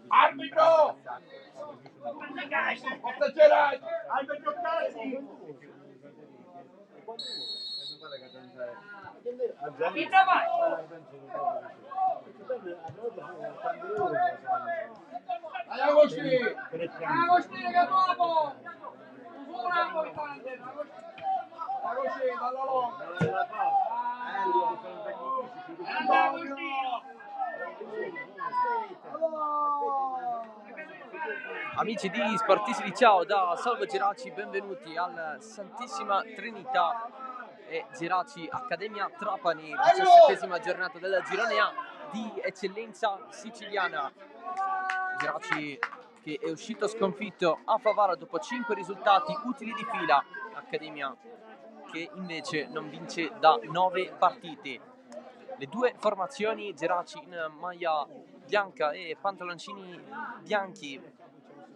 Arbitro! Arbitro Casi! Agostino che nuovo! Una importante! Agostino, dalla longa! Amici di Sportisti, ciao da Salvo Geraci, benvenuti al Santissima Trinità e Geraci Accademia Trapani, 17ª giornata del girone A di eccellenza siciliana. Geraci che è uscito sconfitto a Favara dopo 5 risultati utili di fila, Accademia che invece non vince da 9 partite. Le due formazioni, Geraci in maglia bianca e pantaloncini bianchi.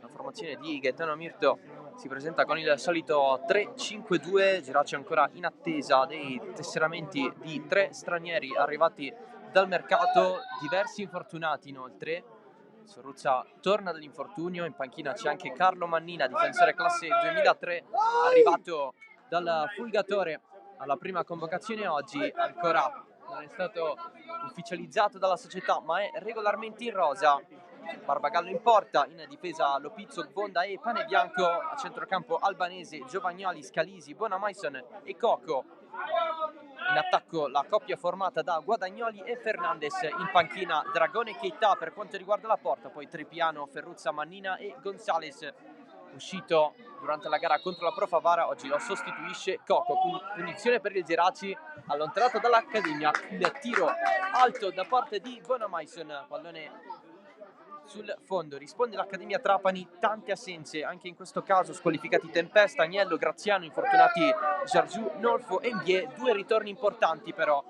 La formazione di Gaetano Mirto si presenta con il solito 3-5-2, Geraci ancora in attesa dei tesseramenti di 3 stranieri arrivati dal mercato, diversi infortunati inoltre. Sorruzza torna dall'infortunio, in panchina c'è anche Carlo Mannina, difensore classe 2003, arrivato dal Fulgatore alla prima convocazione oggi, ancora non è stato ufficializzato dalla società ma è regolarmente in rosa. Barbagallo in porta, in difesa Lopizzo, Bonda e Pane Bianco, a centrocampo Albanese, Giovagnoli, Scalisi, Bonamaison e Coco. In attacco la coppia formata da Guadagnoli e Fernandez, in panchina Dragone e Keita per quanto riguarda la porta, poi Tripiano, Ferruzza, Mannina e Gonzales. Uscito durante la gara contro la Pro Favara, oggi lo sostituisce Coco. Punizione per il Geraci, allontanato dall'Accademia, il tiro alto da parte di Bonamaison, pallone sul fondo. Risponde l'Accademia Trapani, tante assenze anche in questo caso, squalificati Tempesta, Agnello, Graziano, infortunati Jargiu, Nolfo e Mbie. 2 ritorni importanti però,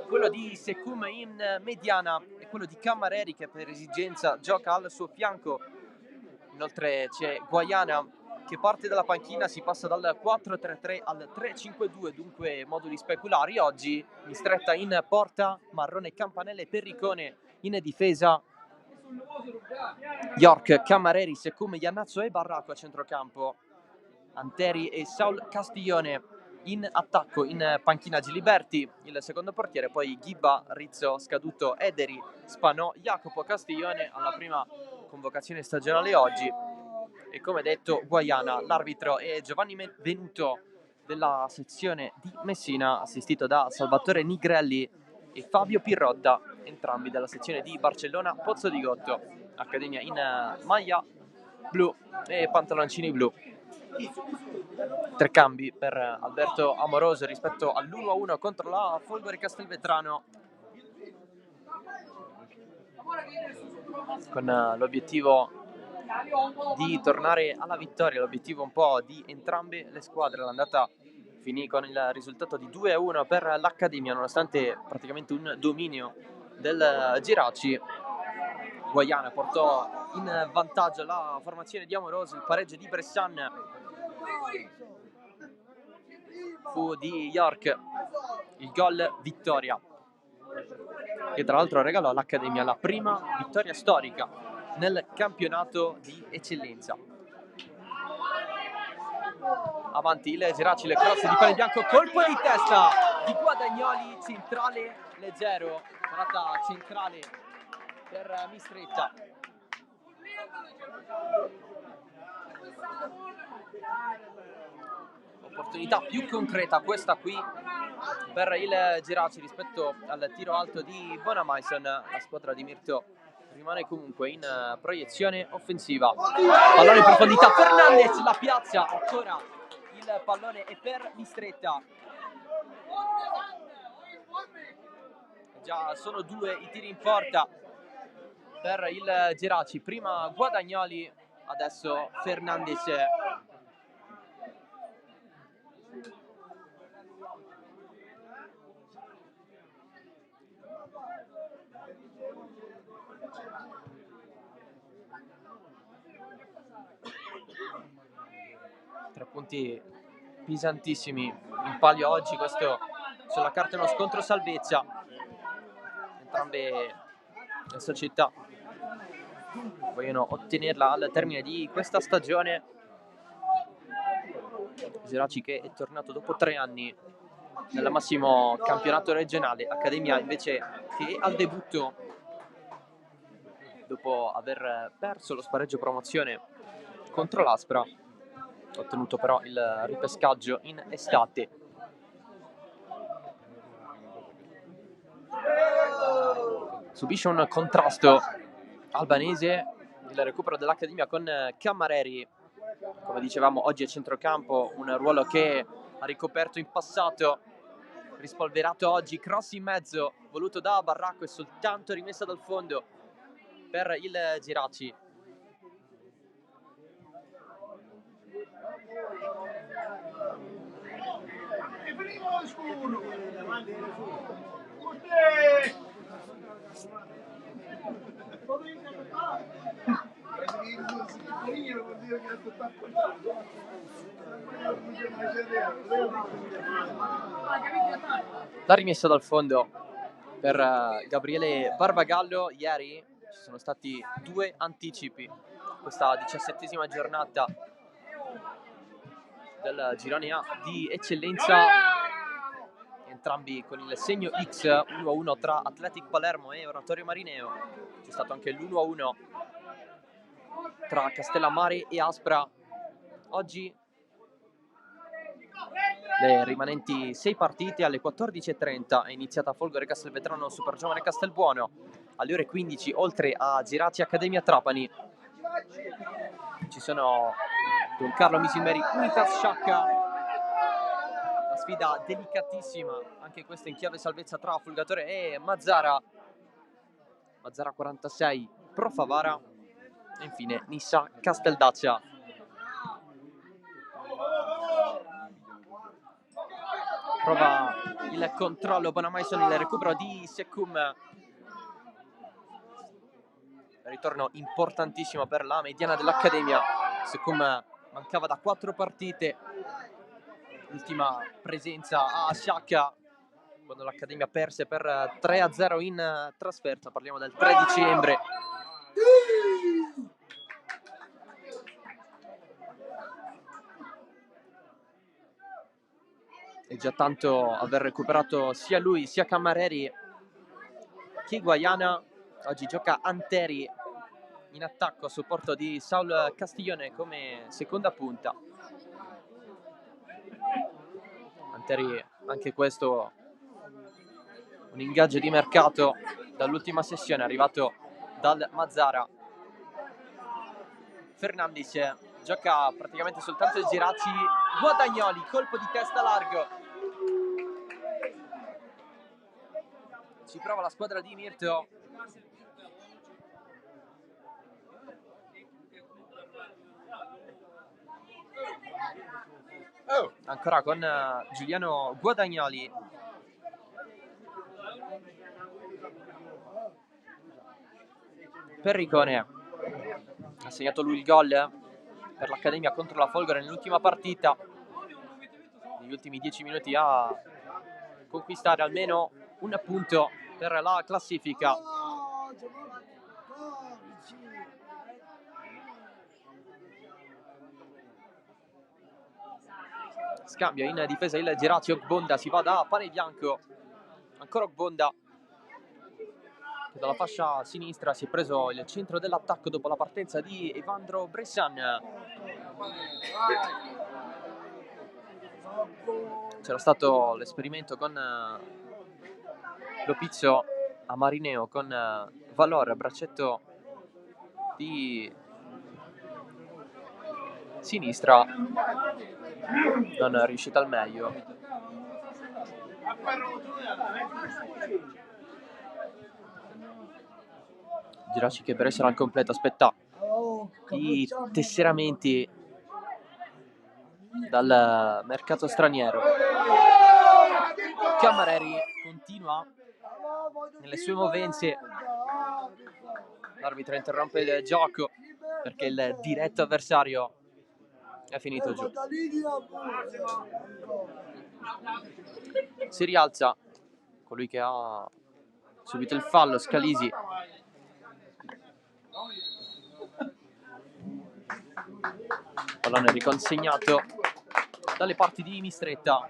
quello di Secum in mediana e quello di Cammareri che per esigenza gioca al suo fianco. Inoltre c'è Guaiana che parte dalla panchina, si passa dal 4-3-3 al 3-5-2, dunque moduli speculari. Oggi in stretta in porta Marrone, Campanelle, Perricone, in difesa York, Cammareri, Secum, Iannazzo e Barraco a centrocampo, Anteri e Saul Castiglione in attacco, in panchina Giliberti, il secondo portiere, poi Ghibba, Rizzo, Scaduto, Ederi, Spanò, Jacopo, Castiglione alla prima convocazione stagionale oggi. E come detto Guaiana, l'arbitro è Giovanni Venuto della sezione di Messina, assistito da Salvatore Nigrelli e Fabio Pirrotta, entrambi della sezione di Barcellona Pozzo di Gotto. Accademia in maglia blu e pantaloncini blu. 3 cambi per Alberto Amoroso rispetto all'1-1 contro la Folgore Castelvetrano, con l'obiettivo di tornare alla vittoria, l'obiettivo un po' di entrambe le squadre. L'andata finì con il risultato di 2-1 per l'Accademia, nonostante praticamente un dominio del Geraci. Guaiana portò in vantaggio la formazione di Amoroso, il pareggio di Bressan fu di York, il gol vittoria, che tra l'altro regalò all'Accademia la prima vittoria storica nel campionato di eccellenza. Avanti il Geraci, le cross di Pane Bianco, colpo di testa di Guadagnoli, centrale leggero, parata centrale per Mistretta. Opportunità più concreta questa qui per il Geraci rispetto al tiro alto di Bonamaison. La squadra di Mirto rimane comunque in proiezione offensiva. Pallone in profondità, Fernandez la piazza, ancora il pallone è per Mistretta. Già sono 2 i tiri in porta per il Geraci, prima Guadagnoli, adesso Fernandez. Tre punti pesantissimi in palio oggi, questo sulla carta è uno scontro salvezza. Entrambe le società vogliono ottenerla al termine di questa stagione. Geraci che è tornato dopo 3 anni nel massimo campionato regionale, Accademia invece che al debutto dopo aver perso lo spareggio promozione contro l'Aspra, ha ottenuto però il ripescaggio in estate. Subisce un contrasto Albanese, il recupero dell'Accademia con Cammareri, come dicevamo oggi a centrocampo, un ruolo che ha ricoperto in passato, rispolverato oggi, cross in mezzo voluto da Barracco e soltanto rimessa dal fondo per il Geraci. La rimessa dal fondo per Gabriele Barbagallo. Ieri ci sono stati 2 anticipi, questa 17ª giornata del girone A di eccellenza, entrambi con il segno X, 1-1 tra Athletic Palermo e Oratorio Marineo. C'è stato anche l'1-1 tra Castellammare e Aspra. Oggi le rimanenti 6 partite alle 14:30 è iniziata Folgore Castelvetrano Super Giovane Castelbuono. Alle ore 15, oltre a Geraci Accademia Trapani, ci sono Don Carlo Misilmeri Unitas Sciacca, la sfida delicatissima anche questa in chiave salvezza tra Fulgatore e Mazzara 46 Pro Favara, e infine Nissa Casteldaccia. Prova il controllo Bonamaison, il recupero di Secum, ritorno importantissimo per la mediana dell'Accademia. Secum mancava da 4 partite, l'ultima presenza a Sciacca quando l'Accademia perse per 3-0 in trasferta, parliamo del 3 dicembre. E già tanto aver recuperato sia lui sia Cammareri che Guaiana. Oggi gioca Anteri in attacco a supporto di Saul Castiglione come seconda punta. Anteri, anche questo un ingaggio di mercato dall'ultima sessione, arrivato dal Mazzara. Fernandez gioca praticamente soltanto il Geraci. Guadagnoli, colpo di testa largo. Ci prova la squadra di Mirto. Ancora con Giuliano Guadagnoli. Perricone ha segnato lui il gol per l'Accademia contro la Folgore nell'ultima partita. Negli ultimi 10 minuti a conquistare almeno un punto per la classifica. Scambio in difesa il Geraci. Ogbonda si va da Pane Bianco, ancora Ogbonda, che dalla fascia sinistra si è preso il centro dell'attacco dopo la partenza di Evandro Bressan. C'era stato l'esperimento con Lopizzo a Marineo con Valor, braccetto di sinistra, non è riuscita al meglio. Geraci che per essere al completo aspetta i tesseramenti dal mercato straniero. Cammareri continua nelle sue movenze. L'arbitro interrompe il gioco perché il diretto avversario è finito giù. Si rialza colui che ha subito il fallo, Scalisi. Pallone riconsegnato dalle parti di Mistretta.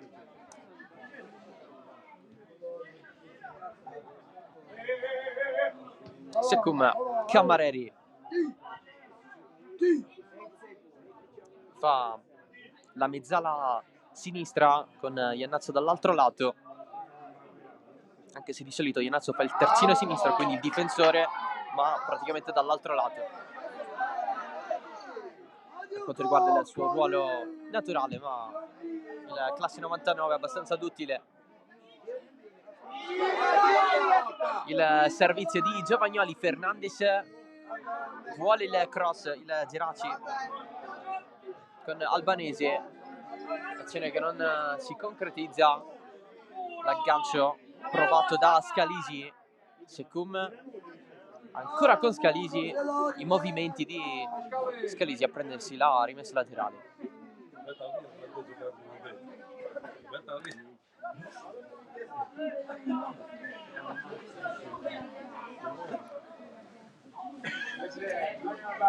Secum, Cammareri fa la mezzala sinistra con Iannazzo dall'altro lato, anche se di solito Iannazzo fa il terzino sinistro, quindi il difensore, ma praticamente dall'altro lato. Per quanto riguarda il suo ruolo naturale, ma il classe 99 è abbastanza duttile. Il servizio di Giovagnoli, Fernandes vuole il cross, il Geraci con Albanese, azione che non si concretizza. L'aggancio provato da Scalisi, Secum ancora con Scalisi, i movimenti di Scalisi a prendersi la rimessa laterale.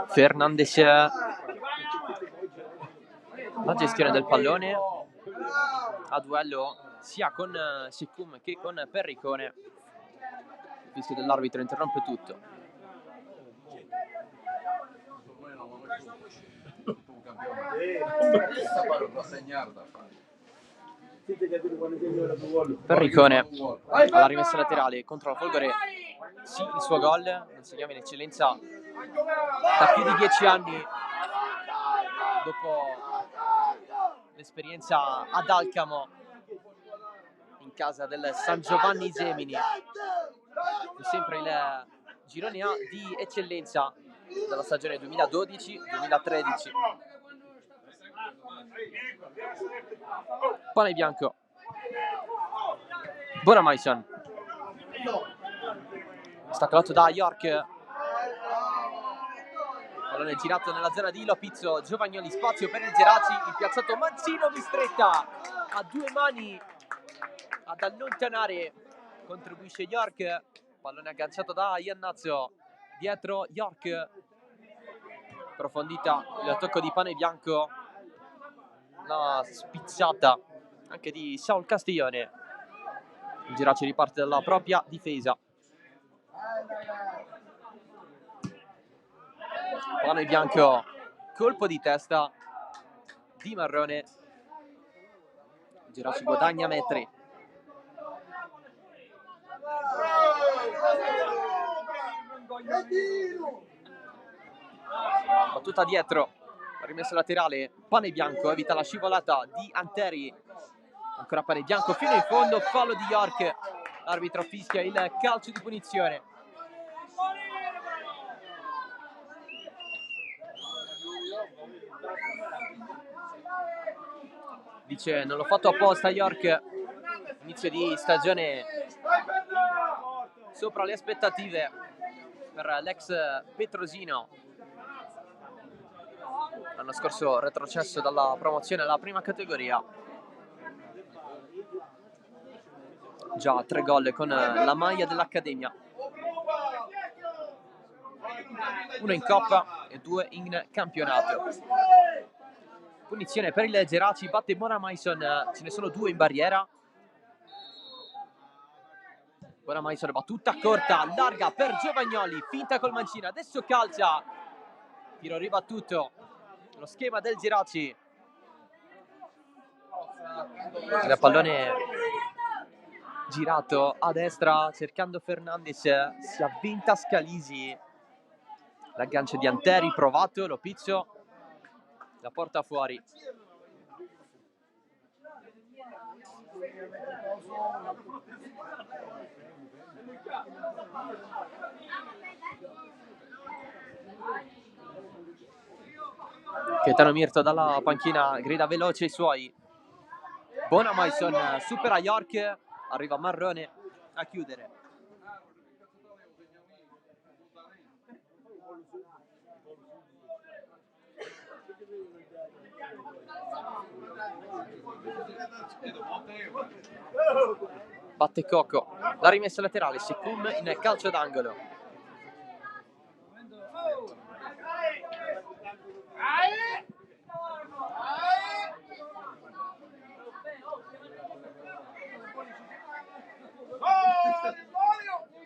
Fernandes, la gestione del pallone a duello sia con Secum che con Perricone. Il fischio dell'arbitro interrompe tutto. Perricone alla rimessa laterale contro la Folgore. Sì, il suo gol, non segniamo in eccellenza da più di 10 anni dopo l'esperienza ad Alcamo in casa del San Giovanni Gemini. È sempre il girone A di eccellenza della stagione 2012-2013. Pane bianco, Bonamaison, ostacolato da York. Pallone girato nella zona di Lopizzo, Giovagnoli, spazio per il Geraci, il piazzato Manzino, Mistretta a due mani ad allontanare, contribuisce York. Pallone agganciato da Iannazzo, dietro York, profondità, il tocco di Pane bianco, la spizzata anche di Saul Castiglione. Il Geraci riparte dalla propria difesa. Pane bianco, colpo di testa di Marrone. Il Geraci guadagna metri. Battuta dietro, rimessa laterale, Pane bianco evita la scivolata di Anteri. Ancora Pane bianco fino in fondo, fallo di York. L'arbitro fischia il calcio di punizione. Dice non l'ho fatto apposta York. Inizio di stagione sopra le aspettative per l'ex petrosino. L'anno scorso retrocesso dalla promozione alla prima categoria. Già 3 gol con la maglia dell'Accademia. 1 in Coppa e 2 in campionato. Punizione per il Geraci, batte Bonamaison, ce ne sono 2 in barriera. Buona Maison, battuta corta, larga per Giovagnoli, finta col mancino, adesso calcia, tiro ribattuto, lo schema del Geraci. Il pallone girato a destra cercando Fernandez, si avventa Scalisi, l'aggancio di Anteri, provato, lo piccio, la porta fuori. Gaetano Mirto dalla panchina grida veloce ai suoi. Buona Maison, supera York, arriva Marrone a chiudere. Batte Cocco, la rimessa laterale, Secum in calcio d'angolo.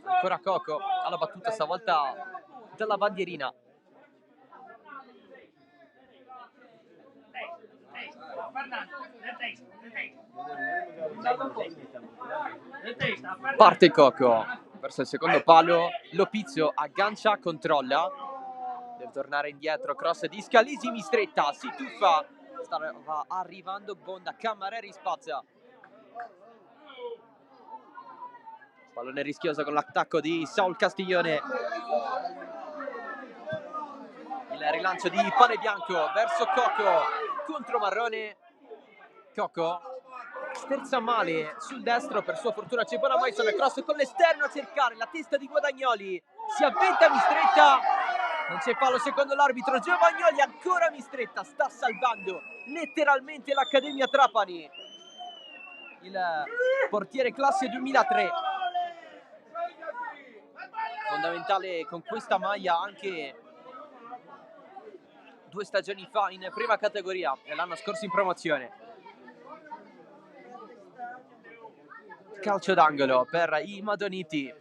Ancora Cocco alla battuta, stavolta dalla bandierina. Parte Cocco verso il secondo palo, Lopizio aggancia, controlla, deve tornare indietro, cross di Scalisi, Mistretta si tuffa, stava arrivando Bonda, Cammareri spazia. Pallone rischioso con l'attacco di Saul Castiglione. Il rilancio di Pane Bianco verso Cocco contro Marrone. Cocco sterza male sul destro, per sua fortuna c'è buona Maison, cross con l'esterno a cercare la testa di Guadagnoli, si avventa Mistretta, non c'è fallo secondo l'arbitro. Giovagnoli ancora Mistretta, sta salvando letteralmente l'Accademia Trapani, il portiere classe 2003. Fondamentale con questa maglia anche 2 stagioni fa in prima categoria e l'anno scorso in promozione. Calcio d'angolo per i Madoniti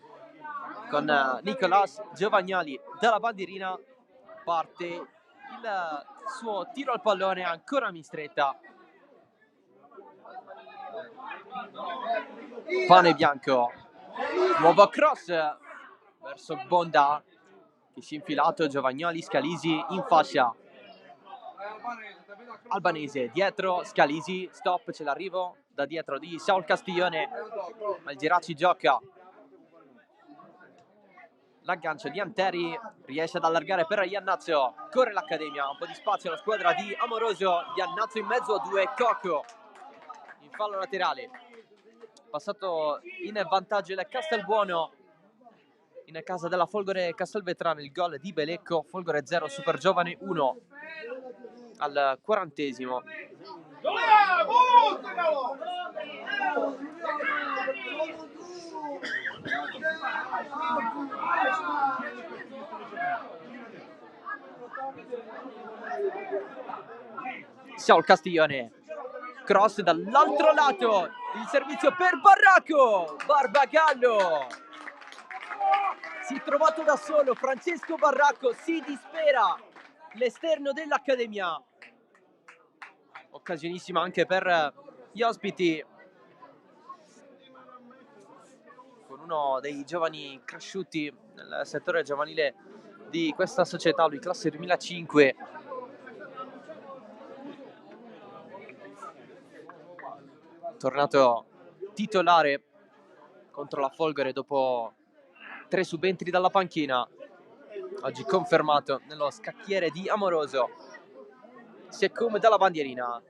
con Nicolas Giovagnoli dalla bandierina, parte il suo tiro al pallone, ancora Mistretta. Pane Bianco, nuovo cross verso Bonda che si è infilato, Giovagnoli, Scalisi in fascia. Albanese dietro, Scalisi, stop, c'è l'arrivo da dietro di Saul Castiglione, ma il Geraci gioca. L'aggancio di Anteri, riesce ad allargare per Iannazzo, corre l'Accademia, un po' di spazio alla squadra di Amoroso, Iannazzo in mezzo a 2, Cocco in fallo laterale, passato in vantaggio il Castelbuono in casa della Folgore Castelvetrano. Il gol di Belecco, Folgore 0, Super Giovane 1 al 40esimo. Saul Castiglione, cross dall'altro lato, il servizio per Barracco, Barbagallo si è trovato da solo, Francesco Barracco si dispera, l'esterno dell'Accademia. Occasionissima anche per gli ospiti, con uno dei giovani cresciuti nel settore giovanile di questa società, lui classe 2005. Tornato titolare contro la Folgore dopo 3 subentri dalla panchina, oggi confermato nello scacchiere di Amoroso. Secum dalla bandierina,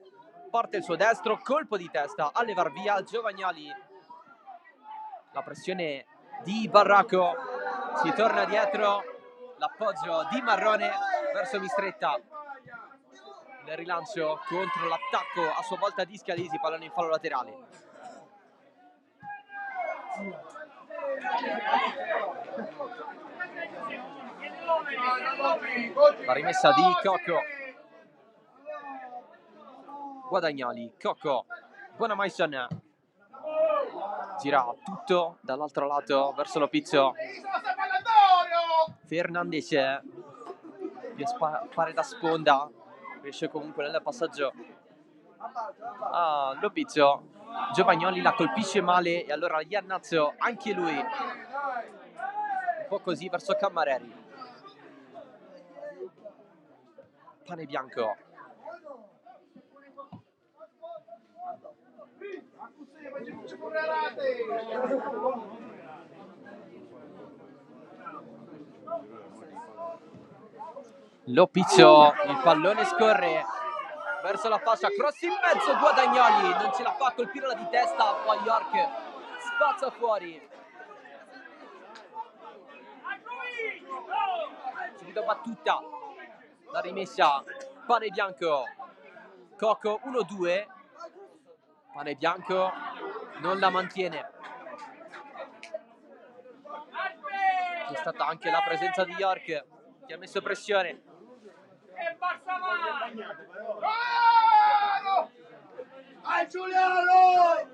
parte il suo destro, colpo di testa a levar via Giovagnoli, la pressione di Barracco, si torna dietro, l'appoggio di Marrone verso Mistretta, il rilancio contro l'attacco a sua volta di Scalisi, pallone in fallo laterale. La rimessa di Cocco, Guadagnoli, Cocco, buona Maison, gira tutto dall'altro lato verso Lopizzo. Fernandez fare da sponda, riesce comunque nel passaggio a Lopizzo. Giovagnoli la colpisce male e allora Iannazzo anche lui un po' così verso Cammareri. Pane bianco. Lopizzo, il pallone scorre verso la fascia, cross in mezzo, Guadagnoli non ce la fa a colpirla di testa, poi York spazza fuori. Subito battuta, la rimessa, Pane bianco, Coco 1-2, Pane bianco non la mantiene. C'è stata anche la presenza di York che ha messo pressione. E a Giuliano!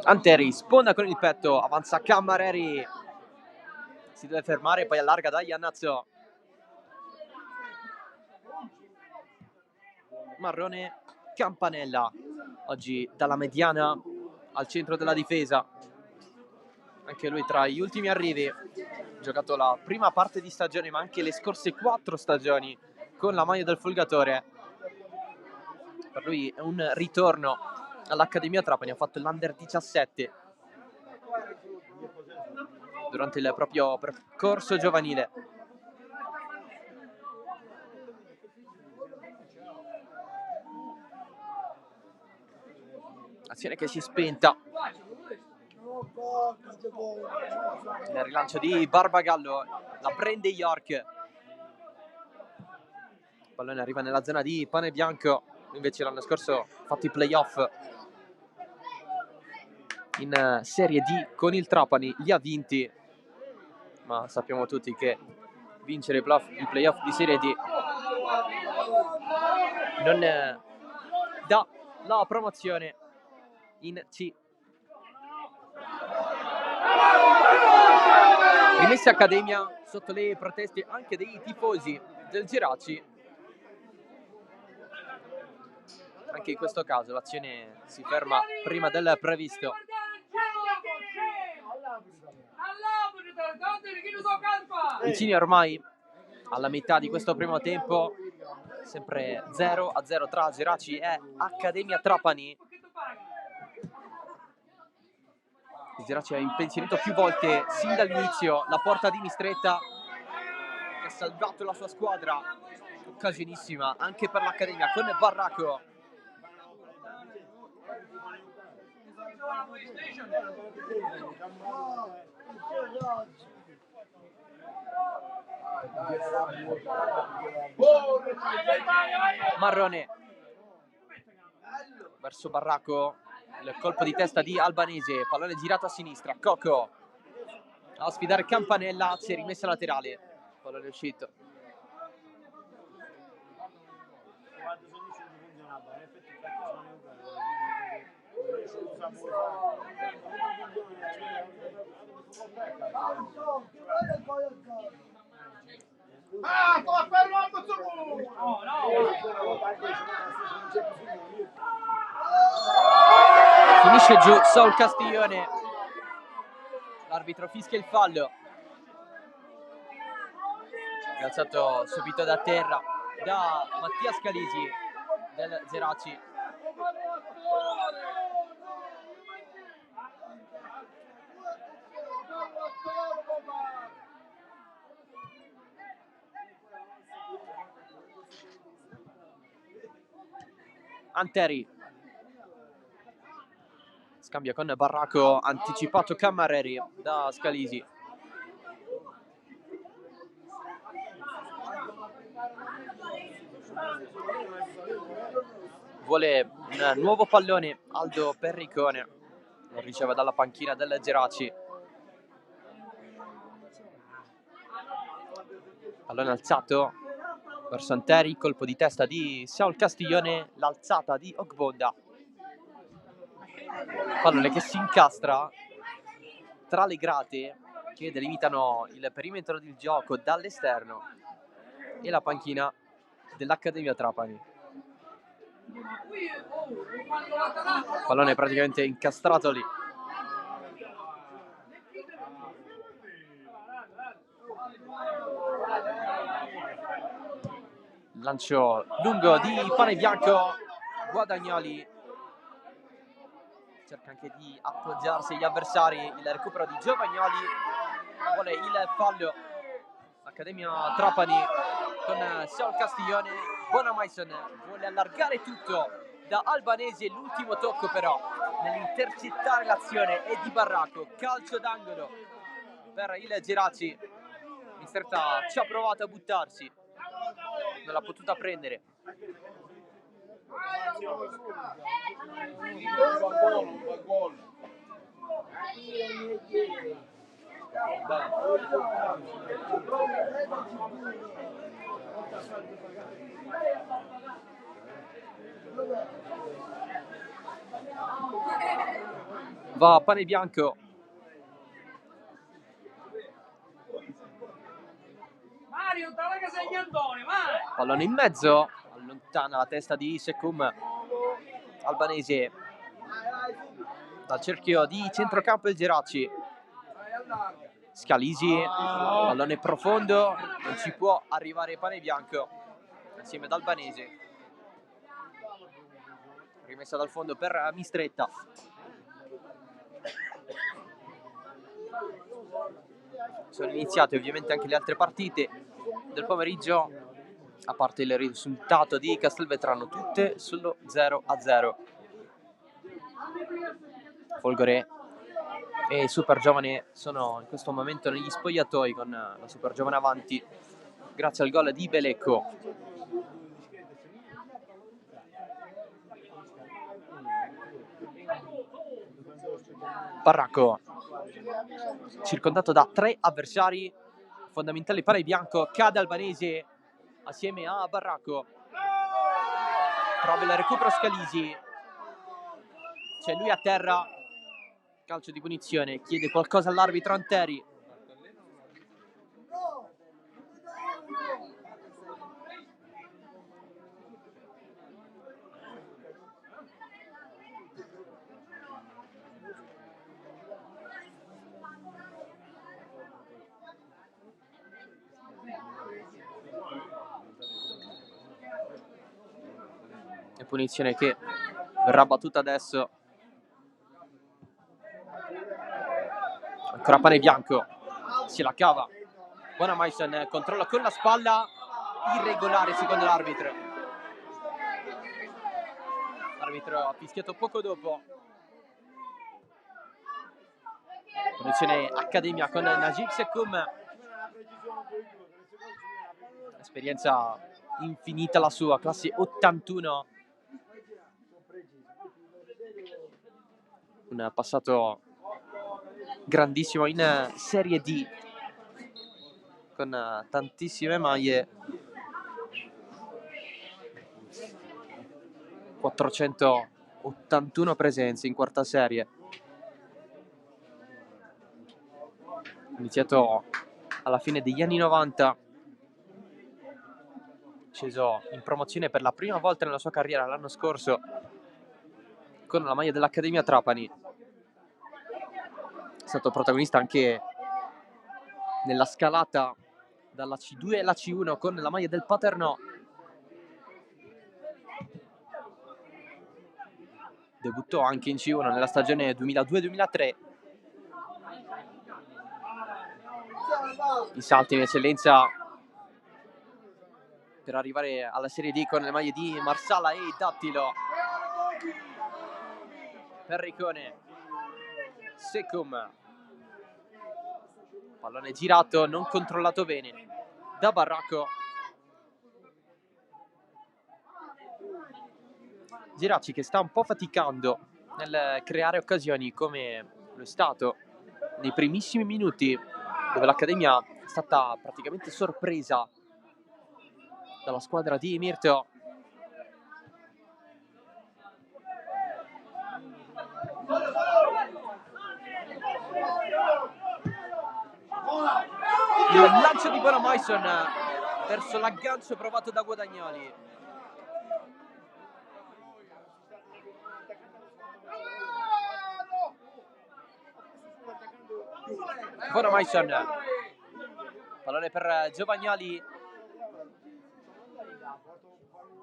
Anteri sponda con il petto, avanza Cammareri, si deve fermare, poi allarga da Iannazzo. Marrone, Campanella, oggi dalla mediana al centro della difesa, anche lui tra gli ultimi arrivi, ha giocato la prima parte di stagione ma anche le scorse 4 stagioni con la maglia del Folgatore. Per lui è un ritorno all'Accademia Trapani, ha fatto l'Under 17 durante il proprio percorso giovanile. Azione che si è spenta. Il rilancio di Barbagallo, la prende York. Il pallone arriva nella zona di Pane Bianco, invece l'anno scorso ha fatto i playoff in Serie D con il Trapani, li ha vinti, ma sappiamo tutti che vincere i playoff di Serie D non dà la promozione in C. Rimessa Accademia sotto le proteste anche dei tifosi del Geraci. Anche in questo caso l'azione si ferma prima del previsto. Vicini ormai alla metà di questo primo tempo, sempre 0-0 tra Geraci e Accademia Trapani. Il Geraci ha impensierito più volte sin dall'inizio la porta di Mistretta, che ha salvato la sua squadra. Occasionissima anche per l'Accademia con Barraco. Marrone verso Barraco, il colpo di testa di Albanese, pallone girato a sinistra, Coco a sfidare Campanella, si è rimessa laterale, pallone uscito. Finisce giù Saul Castiglione, l'arbitro fischia il fallo, alzato subito da terra da Mattia Scalisi del Geraci. Anteri scambia con Barraco, anticipato Cammareri da Scalisi. Vuole un nuovo pallone Aldo Perricone, lo riceve dalla panchina del Geraci. Pallone alzato verso Anteri, colpo di testa di Saul Castiglione, l'alzata di Ogbonda. Pallone che si incastra tra le grate che delimitano il perimetro del gioco dall'esterno e la panchina dell'Accademia Trapani. Pallone praticamente incastrato lì. Lancio lungo di Pane Bianco, Guadagnoli cerca anche di appoggiarsi agli avversari, il recupero di Giovagnoli, vuole il fallo Accademia Trapani con Saul Castiglione. Buona Mason, vuole allargare tutto da Albanese, l'ultimo tocco però nell'intercettare l'azione è di Barracco, calcio d'angolo per il Geraci. In stretta ci ha provato a buttarsi, non l'ha potuta prendere. Va Pane Bianco. Mario, dai che sei Antoni, vai! Pallone in mezzo, allontana la testa di Secum. Albanese dal cerchio di centrocampo il Geraci. Scalisi, pallone profondo, non ci può arrivare Pane Bianco insieme ad Albanese. Rimessa dal fondo per Mistretta. Sono iniziate ovviamente anche le altre partite del pomeriggio, a parte il risultato di Castelvetrano, tutte sullo 0-0. Folgore e Super Giovane sono in questo momento negli spogliatoi con la Super Giovane avanti grazie al gol di Belecco. Barracco circondato da 3 avversari fondamentali. Pane Bianco, cade Albanese assieme a Barracco, prova il recupero Scalisi, c'è lui a terra, calcio di punizione, chiede qualcosa all'arbitro Anteri. E punizione che verrà battuta adesso. Ancora Pane Bianco, si la cava. Buona Mason, controlla con la spalla, irregolare secondo l'arbitro. L'arbitro ha fischiato poco dopo. Punizione Accademia con Najib Secum. Esperienza infinita la sua, classe 81. Un passato grandissimo in Serie D con tantissime maglie, 481 presenze in quarta serie, iniziato alla fine degli anni 90, sceso in promozione per la prima volta nella sua carriera l'anno scorso con la maglia dell'Accademia Trapani. È stato protagonista anche nella scalata dalla C2 alla C1 con la maglia del Paternò. Debuttò anche in C1 nella stagione 2002-2003. I salti in eccellenza per arrivare alla Serie D con le maglie di Marsala e Dattilo. Perricone, Secum, pallone girato, non controllato bene da Barracco. Geraci che sta un po' faticando nel creare occasioni come lo è stato nei primissimi minuti, dove l'Accademia è stata praticamente sorpresa dalla squadra di Mirto. Il lancio di Bonamaison verso l'aggancio provato da Guadagnoli. Bonamaison, pallone per Giovagnoli.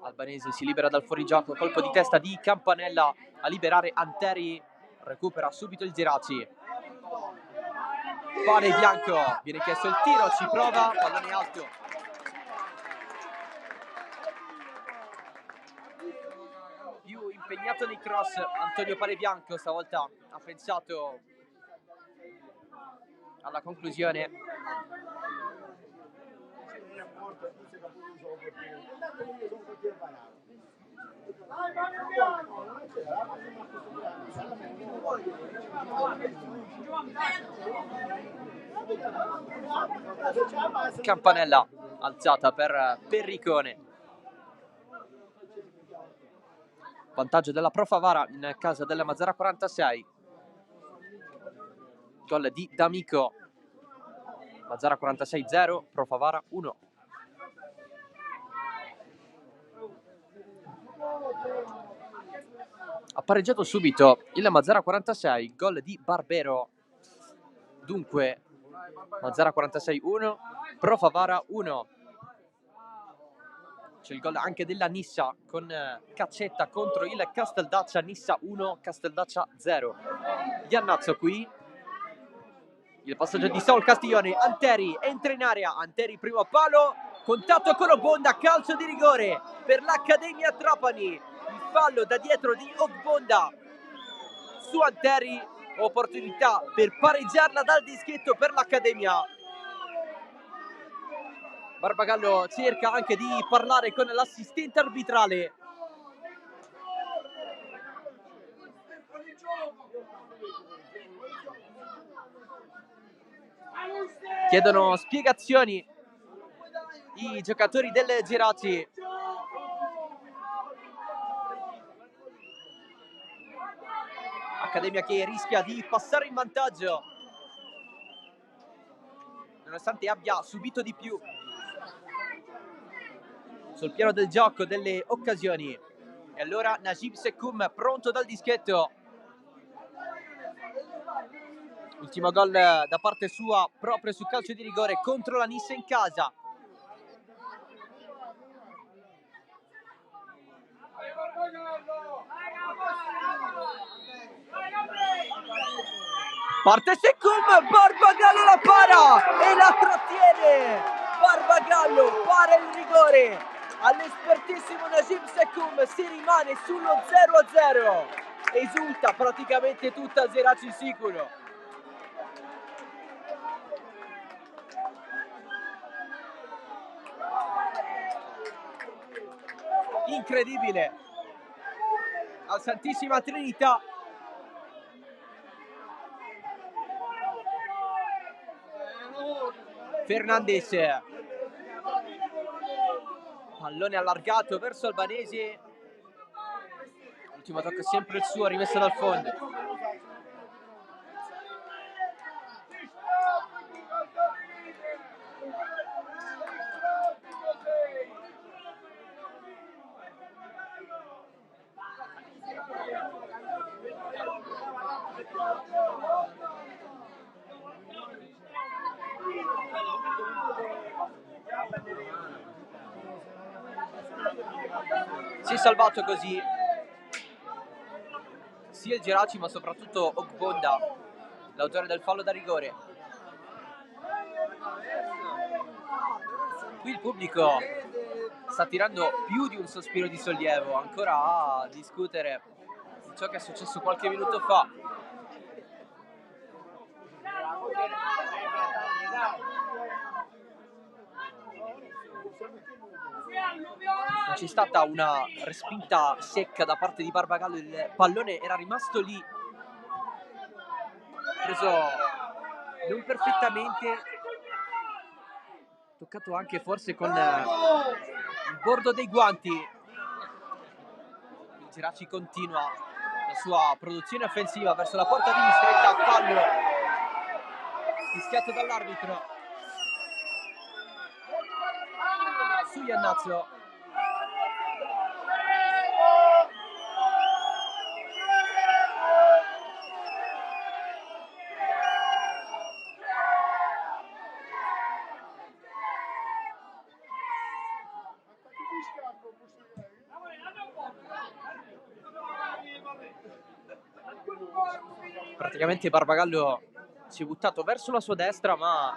Albanese si libera dal fuorigioco, colpo di testa di Campanella a liberare Anteri, recupera subito il Geraci. Pane bianco, viene chiesto il tiro, ci prova, pallone alto. Più impegnato nei cross Antonio Pane Bianco, stavolta ha pensato alla conclusione. Campanella alzata per Perricone. Vantaggio della Pro Favara in casa della Mazara 46. Gol di D'Amico. Mazara 46 0, Pro Favara 1. Ha pareggiato subito il Mazara 46, gol di Barbero. Dunque Mazara 46 1, Pro Favara 1. C'è il gol anche della Nissa con Caccetta contro il Casteldaccia. Nissa 1, Casteldaccia 0. Iannazzo qui. Il passaggio di Saul Castiglione. Anteri entra in area. Anteri primo palo. Contatto con Ogbonda. Calcio di rigore per l'Accademia Trapani. Il fallo da dietro di Ogbonda su Anteri. Opportunità per pareggiarla dal dischetto per l'Accademia. Barbagallo cerca anche di parlare con l'assistente arbitrale. Chiedono spiegazioni i giocatori del Geraci. Accademia che rischia di passare in vantaggio, nonostante abbia subito di più sul piano del gioco, delle occasioni. E allora Najib Sekoum pronto dal dischetto. Ultimo gol da parte sua proprio su calcio di rigore contro la Nissa in casa. Parte Sekoum, Barbagallo la para e la trattiene. Barbagallo para il rigore. All'espertissimo Najib Sekoum si rimane sullo 0-0. Esulta praticamente tutta Geraci sicuro. Incredibile. Al Santissima Trinità. Fernandez. Pallone allargato verso Albanese. Ultimo tocco sempre il suo, rimessa dal fondo. Si è salvato così sia il Geraci ma soprattutto Ogbonda, l'autore del fallo da rigore. Qui il pubblico sta tirando più di un sospiro di sollievo, ancora a discutere di ciò che è successo qualche minuto fa. Non c'è stata una respinta secca da parte di Barbagallo, il pallone era rimasto lì, preso non perfettamente, toccato anche forse con il bordo dei guanti. Il Geraci continua la sua produzione offensiva verso la porta di Mistretta, fallo fischiato dall'arbitro su Iannazzo. Praticamente Barbagallo si è buttato verso la sua destra, ma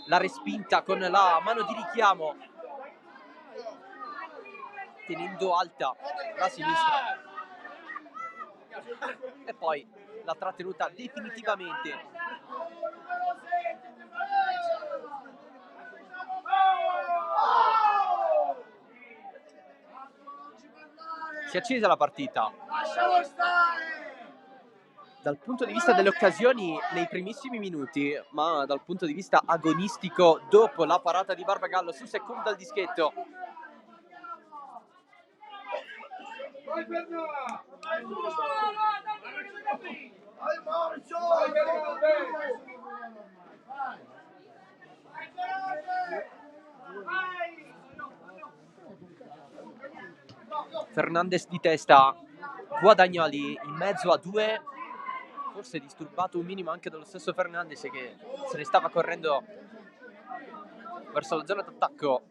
l'ha respinta con la mano di richiamo, tenendo alta la sinistra, e poi l'ha trattenuta definitivamente. Si è accesa la partita. Dal punto di vista delle occasioni nei primissimi minuti, ma dal punto di vista agonistico dopo la parata di Barbagallo su Secum dal dischetto. Fernandez di testa, Guadagnoli in mezzo a due, forse disturbato un minimo anche dallo stesso Fernandez che se ne stava correndo verso la zona d'attacco.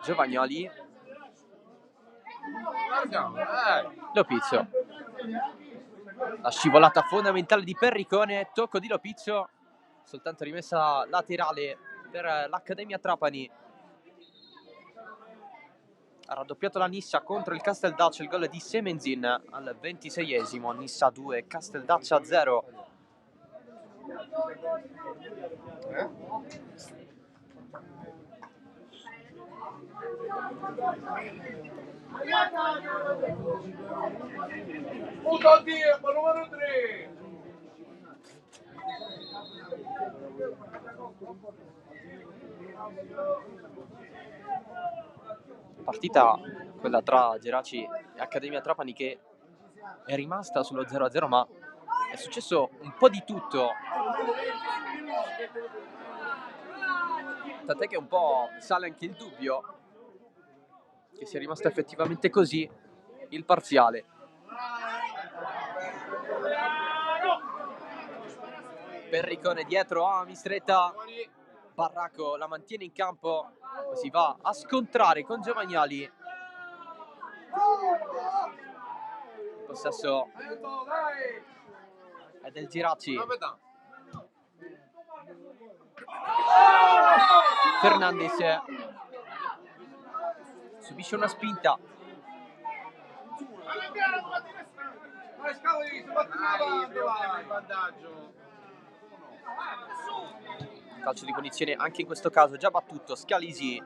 Giovagnoli, Lopizzo, la scivolata fondamentale di Perricone, tocco di Lopizzo, soltanto rimessa laterale per l'Accademia Trapani. Ha raddoppiato la Nissa contro il Casteldaccia, il gol di Semenzin al 26esimo, Nissa 2, Casteldaccia 0. Punto tempo, numero 3. Partita quella tra Geraci e Accademia Trapani che è rimasta sullo 0-0, ma è successo un po' di tutto, tant'è che un po' sale anche il dubbio che sia rimasto effettivamente così il parziale. Perricone dietro a Mistretta, Barraco la mantiene in campo, si va a scontrare con Giovagnoli. Il possesso è del Geraci. Fernandez subisce una spinta. Calcio di punizione anche in questo caso già battuto. Scalisi,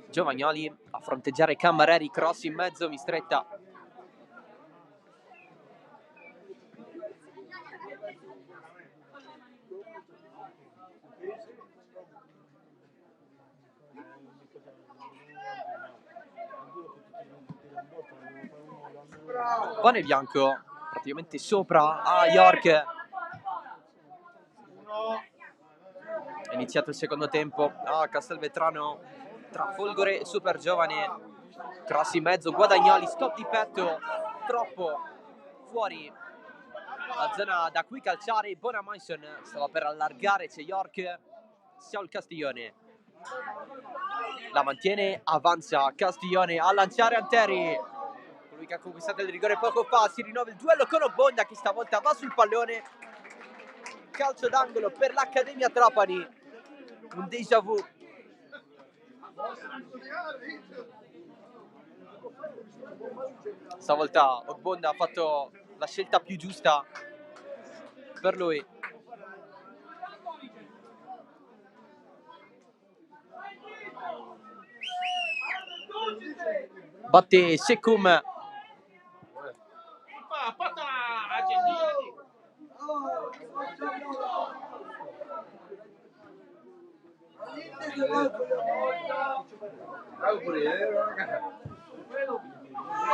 Giovagnoli a fronteggiare Cammareri, cross in mezzo, Mistretta. Pane bianco praticamente sopra a York. È iniziato il secondo tempo a Castelvetrano tra Folgore e Super Giovane. Cross in mezzo, Guadagnoli, stop di petto, troppo fuori la zona da cui calciare. Bonamaison stava per allargare, c'è York, Saul Castiglione la mantiene, avanza Castiglione a lanciare Anteri, colui che ha conquistato il rigore poco fa. Si rinnova il duello con Obonda che stavolta va sul pallone. Calcio d'angolo per l'Accademia Trapani, un déjà vu. Stavolta Obonda ha fatto la scelta più giusta per lui. Batte Secum.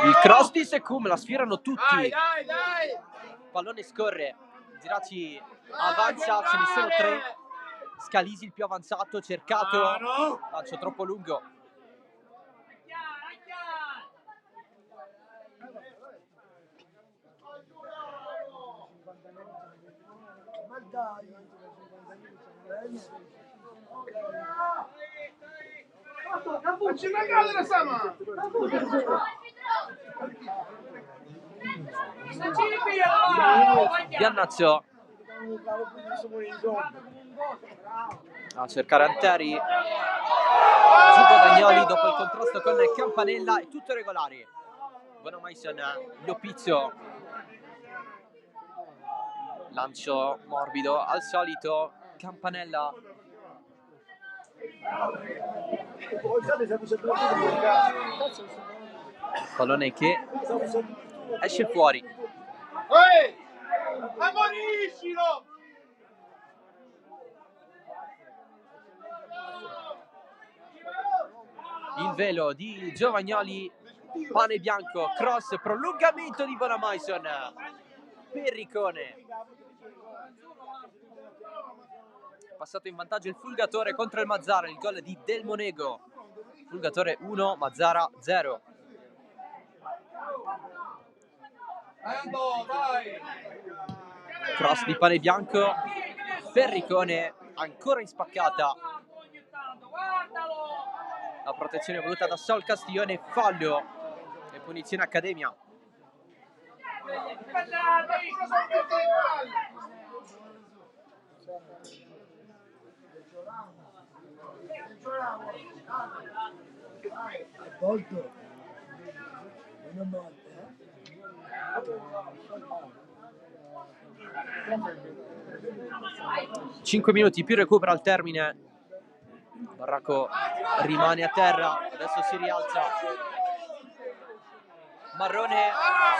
Il cross di Secum, la sfierano tutti. Dai! Pallone scorre, Geraci avanza, ce ne sono 3. Scalisi il più avanzato, cercato, lancio troppo lungo. Non ci magari la sama! Iannaccio a cercare Anteri. Giù Guadagnoli dopo il contrasto con Campanella, è tutto regolare. Bonamaison, Lopizio, lancio morbido al solito. Campanella pallone che esce fuori. Ehi! Ammoniscilo! Il velo di Giovagnoli, pane bianco, cross, prolungamento di Bonamaison. Perricone. Passato in vantaggio il Fulgatore contro il Mazzara, il gol di Del Monego. Fulgatore 1, Mazzara 0. Cross di pane bianco, Perricone ancora in spaccata. La protezione voluta da Saul Castiglione, fallo e punizione Accademia. Volto. Meno male, 5 minuti più recupero al termine. Barraco rimane a terra, adesso si rialza. Marrone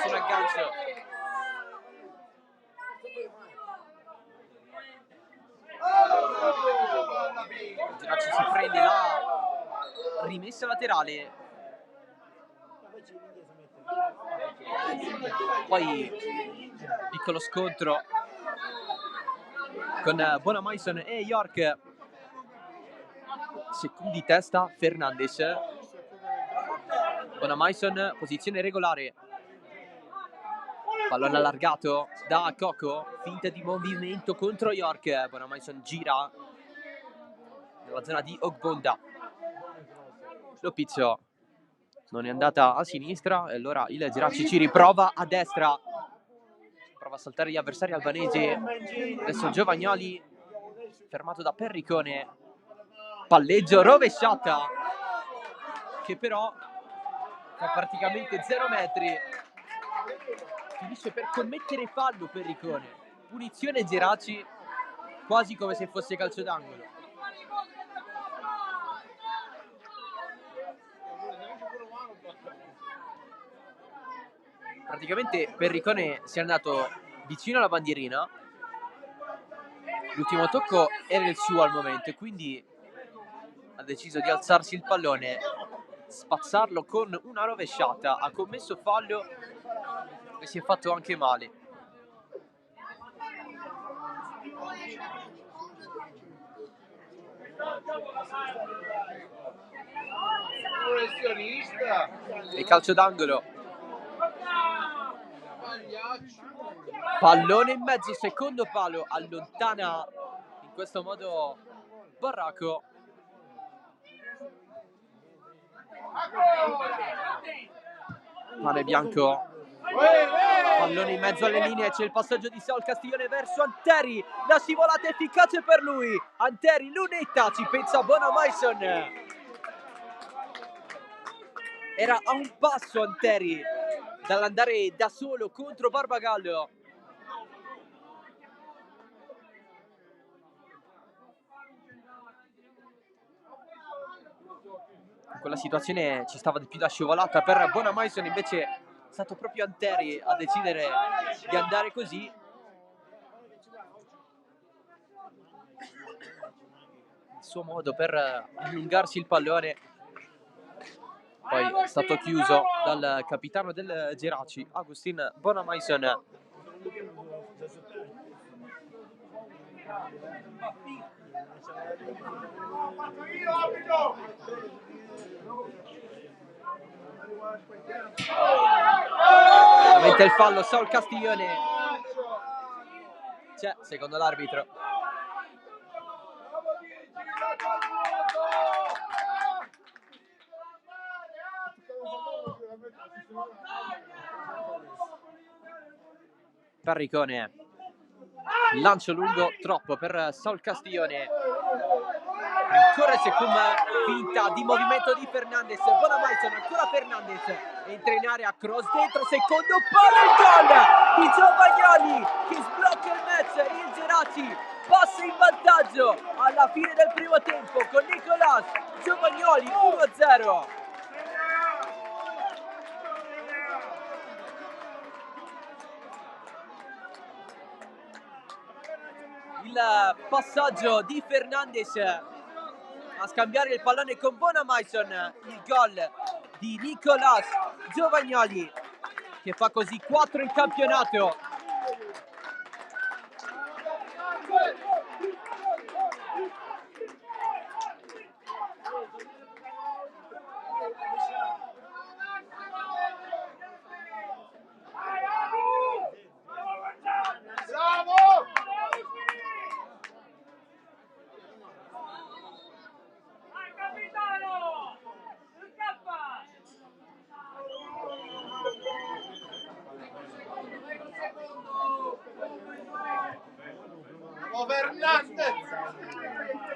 sull'aggancio. Geraci si prende la rimessa laterale. Poi piccolo scontro con Bonamaison e York. Secondi di testa Fernandez. Bonamaison, posizione regolare. Pallone allargato da Coco, finta di movimento contro York. Bonamaison gira nella zona di Ogbonda. Lopizio non è andata a sinistra e allora il Geraci ci riprova a destra. Prova a saltare gli avversari albanesi. Adesso Giovagnoli fermato da Perricone. Palleggio rovesciata che però fa praticamente 0 metri. Finisce per commettere fallo Perricone. Punizione Geraci, quasi come se fosse calcio d'angolo. Praticamente Perricone si è andato vicino alla bandierina. L'ultimo tocco era il suo al momento e quindi ha deciso di alzarsi il pallone, spazzarlo con una rovesciata. Ha commesso fallo e si è fatto anche male. E calcio d'angolo. Pallone in mezzo, secondo palo, allontana in questo modo Barraco. Pane bianco, pallone in mezzo alle linee, c'è il passaggio di Saul Castiglione verso Anteri, la scivolata efficace per lui. Anteri, lunetta, ci pensa Bonamaison. Era a un passo Anteri dall'andare da solo contro Barbagallo. In quella situazione ci stava di più la scivolata per Bonamaison, invece è stato proprio Anteri a decidere di andare così. suo modo per allungarsi il pallone. Poi è stato chiuso dal capitano del Geraci, Agustin Bonamaison. Ovviamente il fallo, Saul Castiglione. C'è, secondo l'arbitro. Parricone, lancio lungo, troppo per Saul Castiglione. Ancora Secum, finta di movimento di Fernandez. Bonamaison, ancora Fernandez, entra in area, cross dentro, secondo palo, il gol di Giovagnoli che sblocca il match. Il Geraci passa in vantaggio alla fine del primo tempo con Nicolas Giovagnoli, 1-0. Il passaggio di Fernandez a scambiare il pallone con Bonamaison, il gol di Nicolas Giovagnoli che fa così 4 in campionato.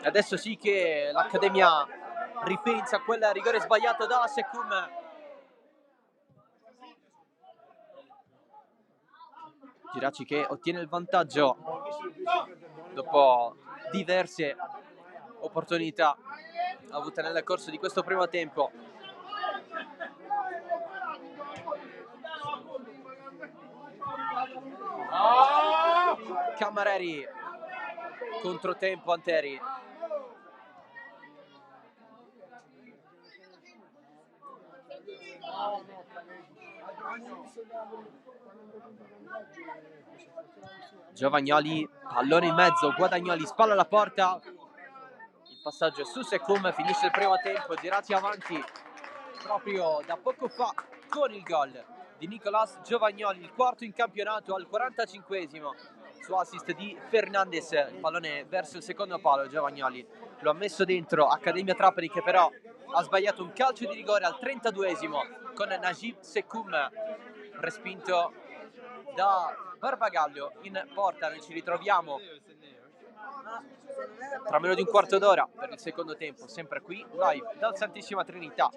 Adesso sì che l'Accademia ripensa a quel rigore sbagliato da Secum. Geraci che ottiene il vantaggio dopo diverse opportunità avute nel corso di questo primo tempo. Cammareri, controtempo Anteri. Giovagnoli, pallone in mezzo, Guadagnoli, spalla alla porta. Il passaggio su Secum, finisce il primo tempo. Geraci avanti proprio da poco fa con il gol di Nicolas Giovagnoli, il quarto in campionato al 45esimo su assist di Fernandez. Il pallone verso il secondo palo, Giovagnoli lo ha messo dentro. Accademia Trapani che però ha sbagliato un calcio di rigore al 32esimo con Najib Secum, respinto da Barbagallo in porta. Noi ci ritroviamo tra meno di un quarto d'ora per il secondo tempo, sempre qui live dal Santissima Trinità.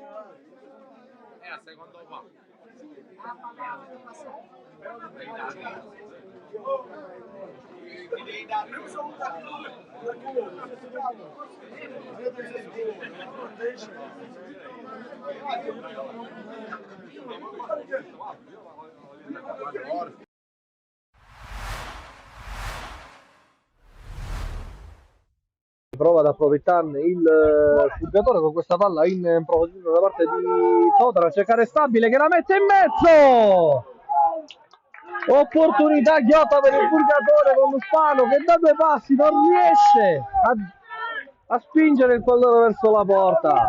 Prova ad approfittarne il Purgatore con questa palla in proposito da parte di Todaro a cercare Stabile che la mette in mezzo. Opportunità ghiotta per il Purgatore con Spano che da due passi non riesce a spingere il pallone verso la porta.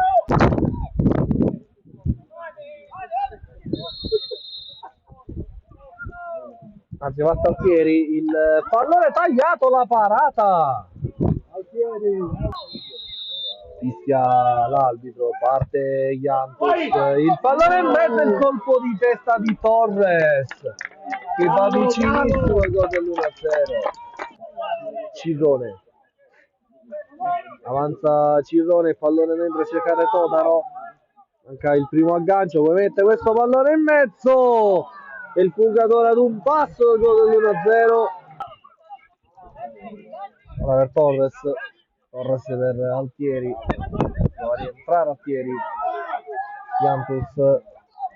Anzi, va Altieri, il pallone tagliato, la parata. Fischia l'arbitro, parte Jantus, il pallone in mezzo, il colpo di testa di Torres che va vicinissimo al gol dell'1-0. Cisone avanza, Cisone, pallone dentro a cercare Todaro, manca il primo aggancio, poi mette questo pallone in mezzo e il Purgatore ad un passo del gol dell'1-0. Ora per Torres per Altieri, prova a rientrare Altieri, Jantus,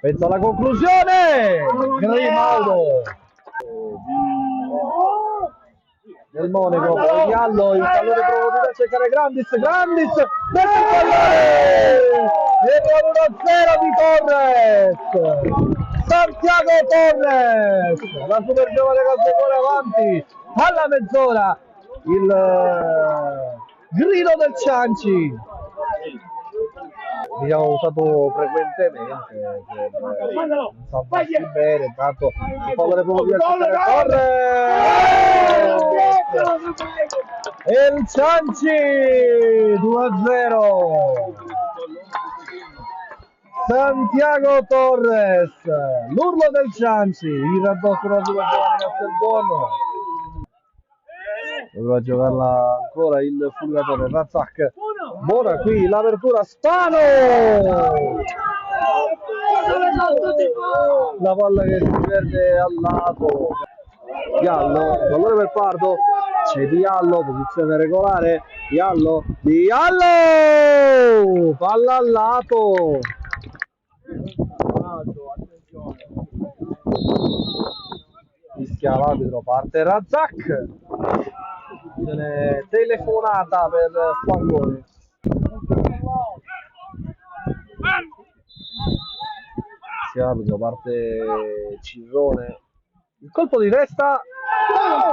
pensa alla conclusione, Grimaldo del Monaco, poi Gallo, il pallone provocato cercare Grandis, Grandis, del pallone! E 1-0 di Torres! Santiago Torres! La super giovane calciatore avanti alla mezz'ora, il grido del Cianci. Abbiamo usato frequentemente per non salvarsi bene, intanto il pallone proprio di Torres e il Cianci 2-0. Santiago Torres, l'urlo del Cianci, il raddoppio della super giovane Castelbuono. Doveva giocarla ancora il Fulgatore, Razak. Buona qui l'apertura, Spano! La palla che si perde al lato. Diallo, pallone per Pardo. C'è Diallo, posizione regolare. Diallo, palla al lato. Fischia l'arbitro, parte Razak. Telefonata per Spangone. Arbitro, parte Cirrone. Il colpo di testa,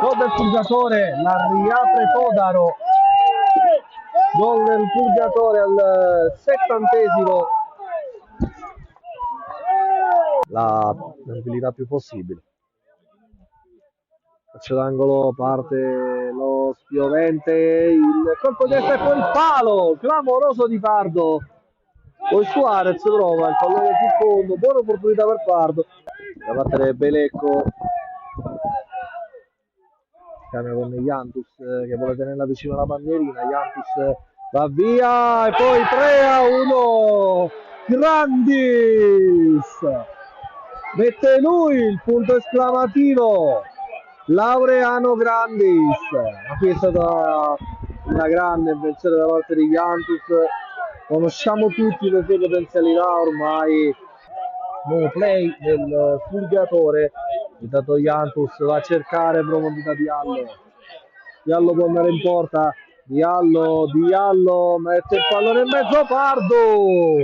gol del Purgatore, la riapre Todaro. Gol del Purgatore al 70°. La tranquillità più possibile. Calcio d'angolo, parte lo spiovente, il colpo di testa e poi il palo clamoroso di Pardo. Poi Suarez prova il pallone sul fondo, buona opportunità per Pardo da battere Belecco. Cambia con Iantus che vuole tenerla vicino alla bandierina. Iantus va via e poi 3-1. Grandis mette lui il punto esclamativo. Laureano Grandis, ma qui è stata una grande invenzione da parte di Iantus. Conosciamo tutti le sue potenzialità ormai. Nuovo play del Fulgatore. Intanto Iantus va a cercare profondità Diallo. Diallo può andare in porta. Diallo mette il pallone in mezzo. Pardo!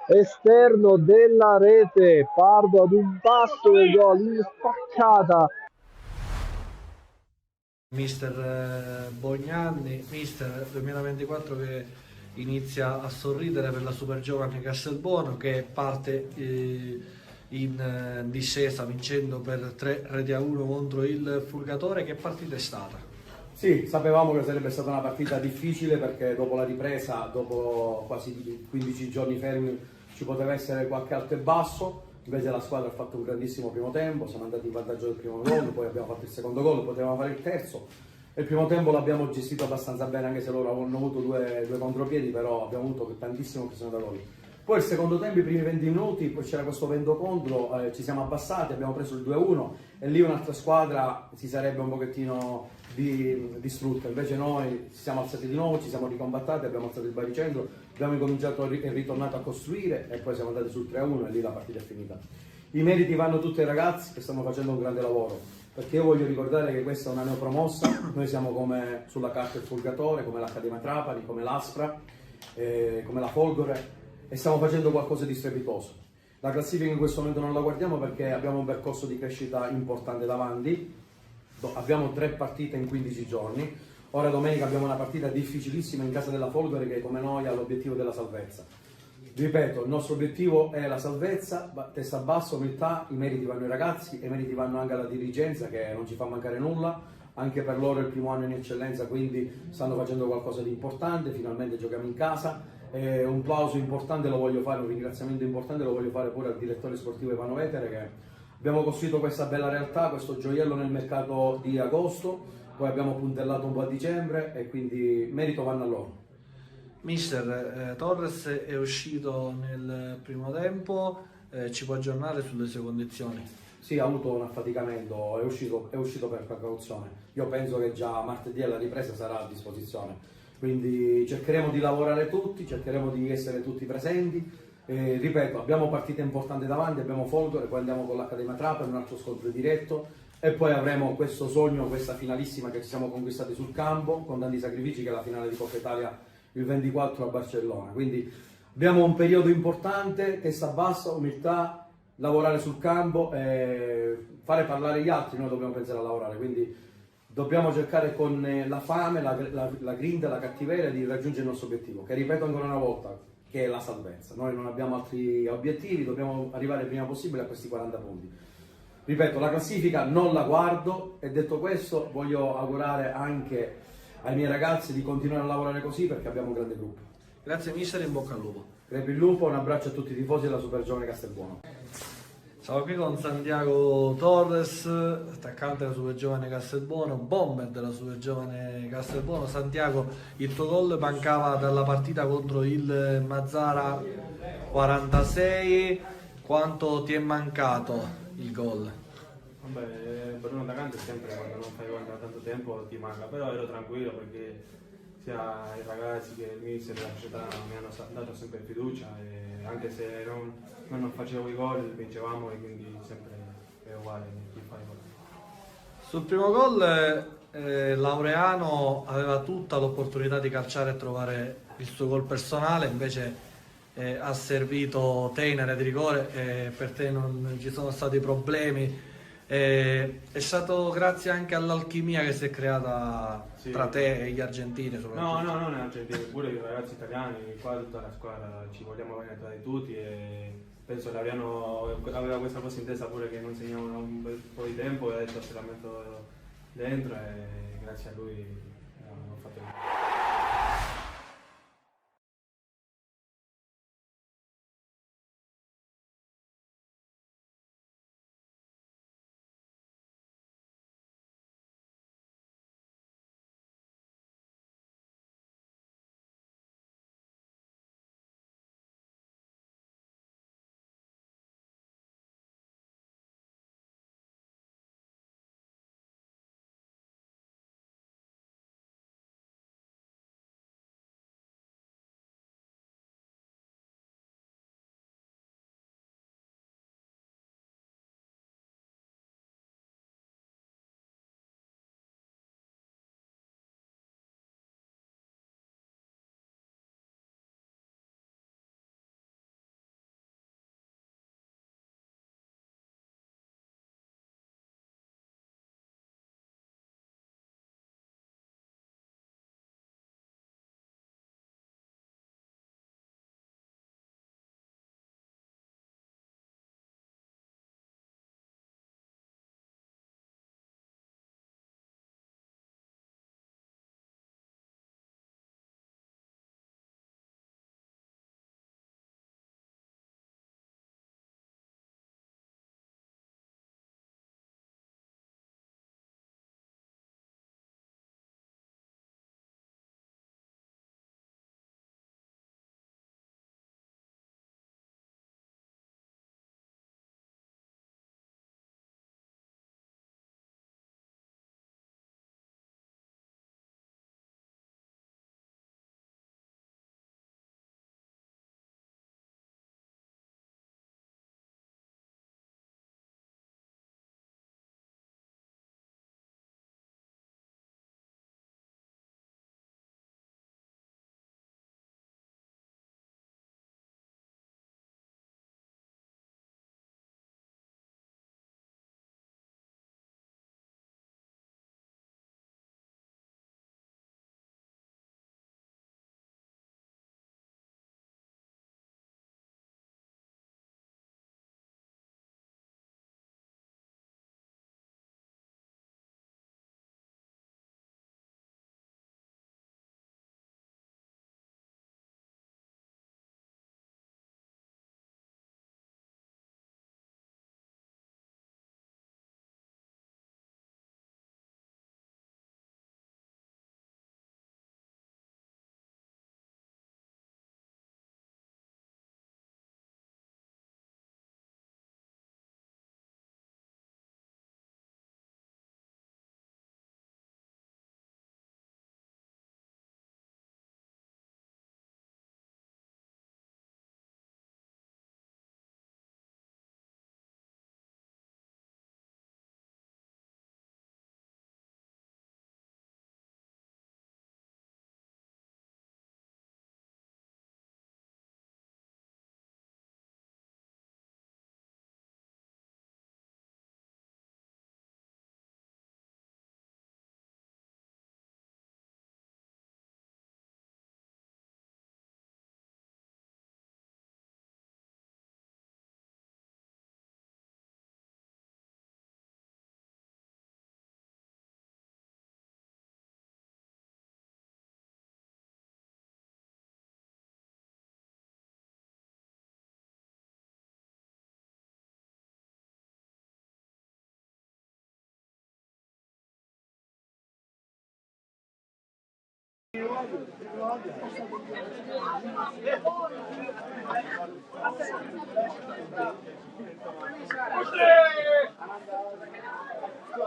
Esterno della rete. Pardo ad un passo del gol in spaccata. Mister Bognanni, mister 2024 che inizia a sorridere per la super giovane Castelbuono che parte in discesa vincendo per 3-1 contro il Fulgatore. Che partita è stata? Sì, sapevamo che sarebbe stata una partita difficile perché dopo la ripresa, dopo quasi 15 giorni fermi, ci poteva essere qualche alto e basso. Invece la squadra ha fatto un grandissimo primo tempo, siamo andati in vantaggio del primo gol, poi abbiamo fatto il secondo gol, potevamo fare il terzo. Il primo tempo l'abbiamo gestito abbastanza bene, anche se loro hanno avuto due contropiedi, però abbiamo avuto tantissime occasioni da gol. Poi il secondo tempo, i primi 20 minuti, poi c'era questo vento contro, ci siamo abbassati, abbiamo preso il 2-1 e lì un'altra squadra si sarebbe un pochettino distrutta. Invece noi ci siamo alzati di nuovo, ci siamo ricombattati, abbiamo alzato il baricentro, abbiamo incominciato e ritornato a costruire e poi siamo andati sul 3-1 e lì la partita è finita. I meriti vanno tutti ai ragazzi che stanno facendo un grande lavoro, perché io voglio ricordare che questa è una neopromossa, noi siamo come sulla carta il Fulgatore, come l'Accademia Trapani, come l'Aspra, come la Folgore, e stiamo facendo qualcosa di strepitoso. La classifica in questo momento non la guardiamo perché abbiamo un percorso di crescita importante davanti, abbiamo 3 partite in 15 giorni, ora domenica abbiamo una partita difficilissima in casa della Folgore che come noi ha l'obiettivo della salvezza. Ripeto, il nostro obiettivo è la salvezza, testa bassa, umiltà, i meriti vanno ai ragazzi, i meriti vanno anche alla dirigenza che non ci fa mancare nulla, anche per loro è il primo anno in eccellenza, quindi stanno facendo qualcosa di importante, finalmente giochiamo in casa. Un plauso importante lo voglio fare, un ringraziamento importante lo voglio fare pure al direttore sportivo Ivano Vetere che abbiamo costruito questa bella realtà, questo gioiello nel mercato di agosto, poi abbiamo puntellato un po' a dicembre e quindi merito vanno a loro. Mister, Torres è uscito nel primo tempo, ci può aggiornare sulle sue condizioni? Sì, ha avuto un affaticamento, è uscito per precauzione. Io penso che già martedì alla ripresa sarà a disposizione. Quindi cercheremo di lavorare tutti, cercheremo di essere tutti presenti. Ripeto, abbiamo partite importanti davanti, abbiamo Folgore, poi andiamo con l'Accademia Trapani, un altro scontro diretto. e poi avremo questo sogno, questa finalissima che ci siamo conquistati sul campo con tanti sacrifici, che è la finale di Coppa Italia il 24 a Barcellona. Quindi abbiamo un periodo importante, testa bassa, umiltà, lavorare sul campo e fare parlare gli altri. Noi dobbiamo pensare a lavorare, quindi dobbiamo cercare con la fame, la grinta, la cattiveria di raggiungere il nostro obiettivo, che ripeto ancora una volta, che è la salvezza. Noi non abbiamo altri obiettivi, dobbiamo arrivare il prima possibile a questi 40 punti. Ripeto, la classifica non la guardo, e detto questo voglio augurare anche ai miei ragazzi di continuare a lavorare così, perché abbiamo un grande gruppo. Grazie mister, in bocca al lupo. Crepi il lupo, un abbraccio a tutti i tifosi della Super Giovane Castelbuono. Siamo qui con Santiago Torres, attaccante della Super Giovane Castelbuono, bomber della Super Giovane Castelbuono. Santiago, il tuo gol mancava dalla partita contro il Mazzara 46, quanto ti è mancato il gol? Vabbè, per un attaccante sempre quando non fai gol da tanto tempo ti manca, però ero tranquillo perché sia i ragazzi che il mister e la società mi hanno dato sempre fiducia, e anche se non facevo i gol vincevamo, e quindi sempre è uguale chi fa i gol. Sul primo gol Laureano aveva tutta l'opportunità di calciare e trovare il suo gol personale, invece ha servito Teinere di rigore e per te non ci sono stati problemi. È stato grazie anche all'alchimia che si è creata tra te e gli argentini soprattutto. No, non è argentino, pure i ragazzi italiani, qua tutta la squadra ci vogliamo bene tra di tutti, e penso che Laureano aveva questa cosa in testa pure, che non segnavano un bel po' di tempo, e adesso se la metto dentro e grazie a lui ho fatto il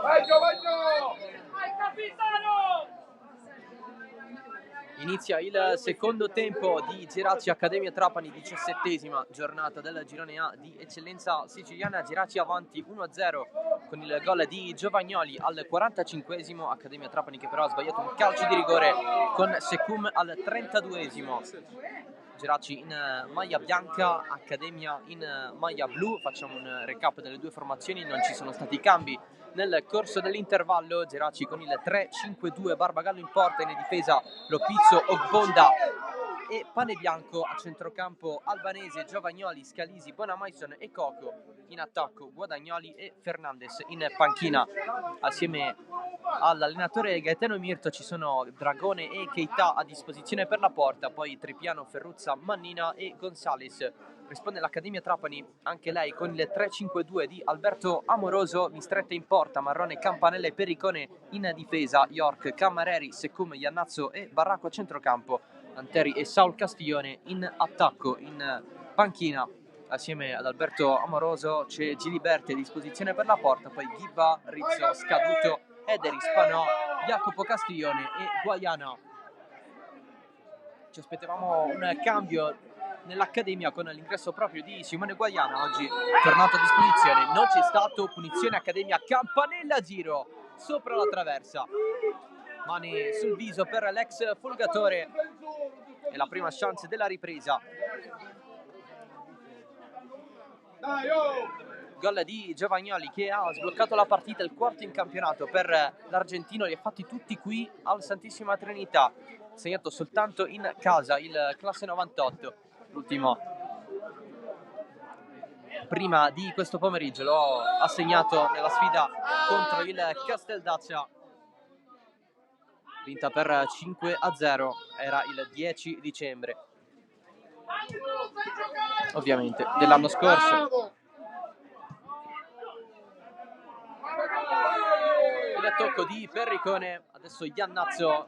Vai Gio, vai Gio! Inizia il secondo tempo di Geraci Accademia Trapani, 17ª giornata del girone A di eccellenza siciliana. Geraci avanti 1-0 con il gol di Giovagnoli al 45esimo. Accademia Trapani che però ha sbagliato un calcio di rigore con Secum al 32esimo. Geraci in maglia bianca, Accademia in maglia blu. Facciamo un recap delle due formazioni, non ci sono stati cambi nel corso dell'intervallo. Geraci con il 3-5-2, Barbagallo in porta, in difesa Lopizzo, Ogbonda e Pane Bianco, a centrocampo Albanese, Giovagnoli, Scalisi, Bonamaison e Coco, in attacco Guadagnoli e Fernandez. In panchina assieme all'allenatore Gaetano Mirto ci sono Dragone e Keita a disposizione per la porta, poi Tripiano, Ferruzza, Mannina e Gonzales. Risponde l'Accademia Trapani, anche lei con il 3-5-2 di Alberto Amoroso, Mistretta in porta, Marrone, Campanella e Perricone in difesa, York, Cammareri, Secum, Iannazzo e Barracco a centrocampo, Anteri e Saul Castiglione in attacco. In panchina assieme ad Alberto Amoroso c'è Giliberti a disposizione per la porta, poi Ghibba, Rizzo, Scaduto, Ederi, Spanò, Jacopo Castiglione e Guaiana. Ci aspettavamo un cambio nell'Accademia con l'ingresso proprio di Simone Guaiana, oggi tornato a disposizione, non c'è stato. Punizione Accademia, Campanella, giro sopra la traversa, mani sul viso per l'ex Folgatore e la prima chance della ripresa. Gol di Giovagnoli che ha sbloccato la partita, il quarto in campionato per l'argentino, li ha fatti tutti qui al Santissima Trinità, segnato soltanto in casa il classe 98. L'ultimo prima di questo pomeriggio lo ha segnato nella sfida contro il Casteldaccia, vinta per 5-0, era il 10 dicembre ovviamente dell'anno scorso. Il tocco di Perricone, adesso Iannazzo,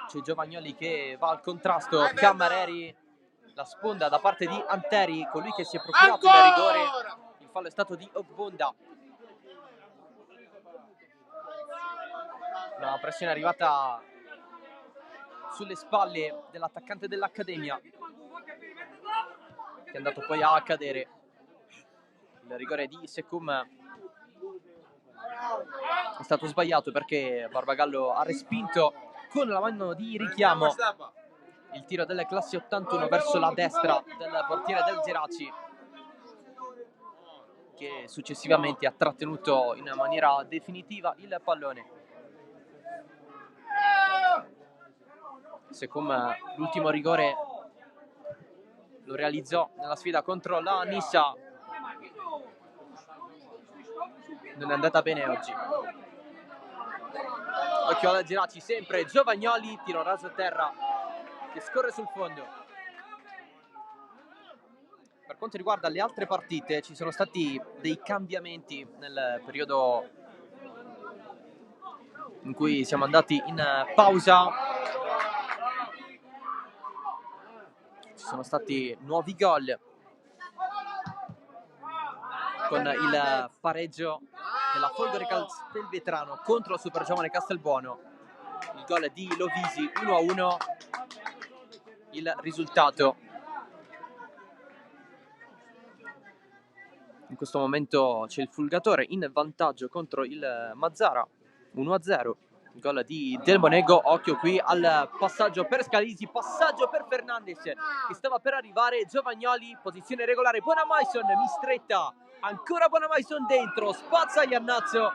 c'è Giovagnoli che va al contrasto, Cammareri, la sponda da parte di Anteri, colui che si è procurato il rigore. Il fallo è stato di Ogbonda. Una pressione arrivata sulle spalle dell'attaccante dell'Accademia, che è andato poi a cadere. Il rigore di Secum è stato sbagliato perché Barbagallo ha respinto con la mano di richiamo il tiro delle classi 81 verso la destra del portiere del Geraci, che successivamente ha trattenuto in maniera definitiva il pallone. Secum l'ultimo rigore lo realizzò nella sfida contro la Nissa, non è andata bene oggi. Occhio alla Geraci, sempre Giovagnoli, tiro raso a terra che scorre sul fondo. Per quanto riguarda le altre partite, ci sono stati dei cambiamenti nel periodo in cui siamo andati in pausa. Ci sono stati nuovi gol, con il pareggio della Folgore Castelvetrano contro il Super Giovane Castelbuono, il gol di Lovisi 1-1, il risultato. In questo momento c'è il Fulgatore in vantaggio contro il Mazzara 1-0, il gol di Del Monego. Occhio qui al passaggio per Scalisi, passaggio per Fernandez che stava per arrivare, Giovagnoli, posizione regolare, Bonamaison, Mistretta, ancora Bonamaison dentro, spazza Iannazzo,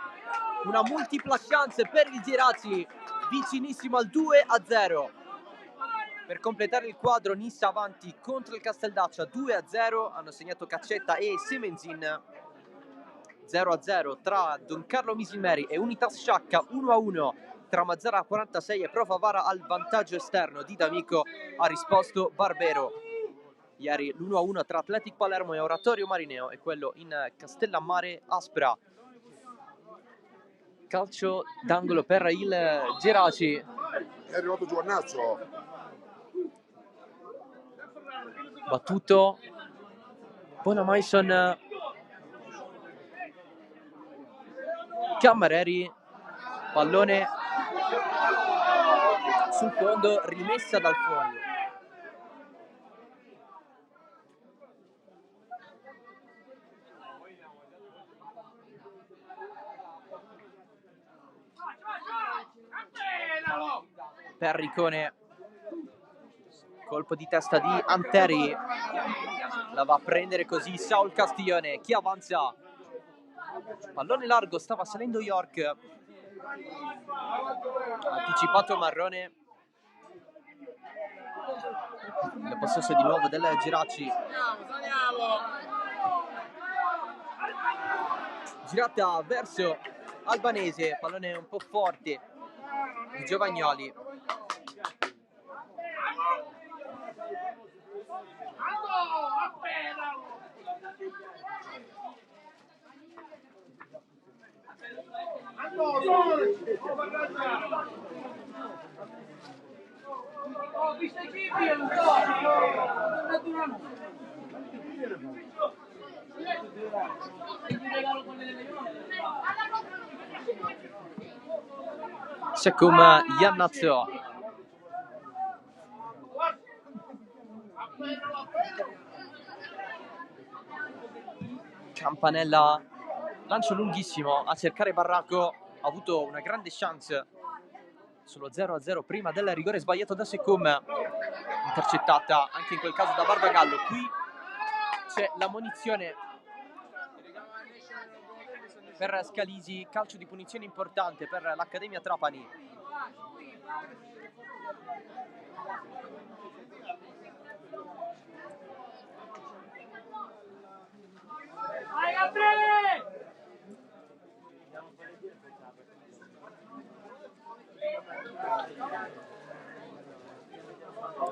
una multipla chance per il Geraci, vicinissimo al 2-0. Per completare il quadro, Nissa avanti contro il Casteldaccia 2-0, hanno segnato Caccetta e Semenzin. 0-0 tra Don Carlo Misilmeri e Unitas Sciacca, 1-1 tra Mazzara 46 e Pro Favara. Al vantaggio esterno di D'Amico ha risposto Barbero. Ieri l'1-1 tra Athletic Palermo e Oratorio Marineo e quello in Castellammare Aspra. Calcio d'angolo per il Geraci. È arrivato Giovannazzo. Battuto Bonamaison, Cammareri, pallone sul fondo, rimessa dal fondo. Perricone, colpo di testa di Anteri, la va a prendere così Saul Castiglione, chi avanza, pallone largo, stava salendo York, anticipato Marrone, il possesso di nuovo del Geraci, girata verso Albanese, pallone un po' forte di Giovagnoli. Secum Iannazzo, Campanella, lancio lunghissimo a cercare Barracco, ha avuto una grande chance sullo 0-0 prima del rigore sbagliato da Secum, intercettata anche in quel caso da Barbagallo. Qui c'è l'ammonizione per Scalisi, calcio di punizione importante per l'Accademia Trapani.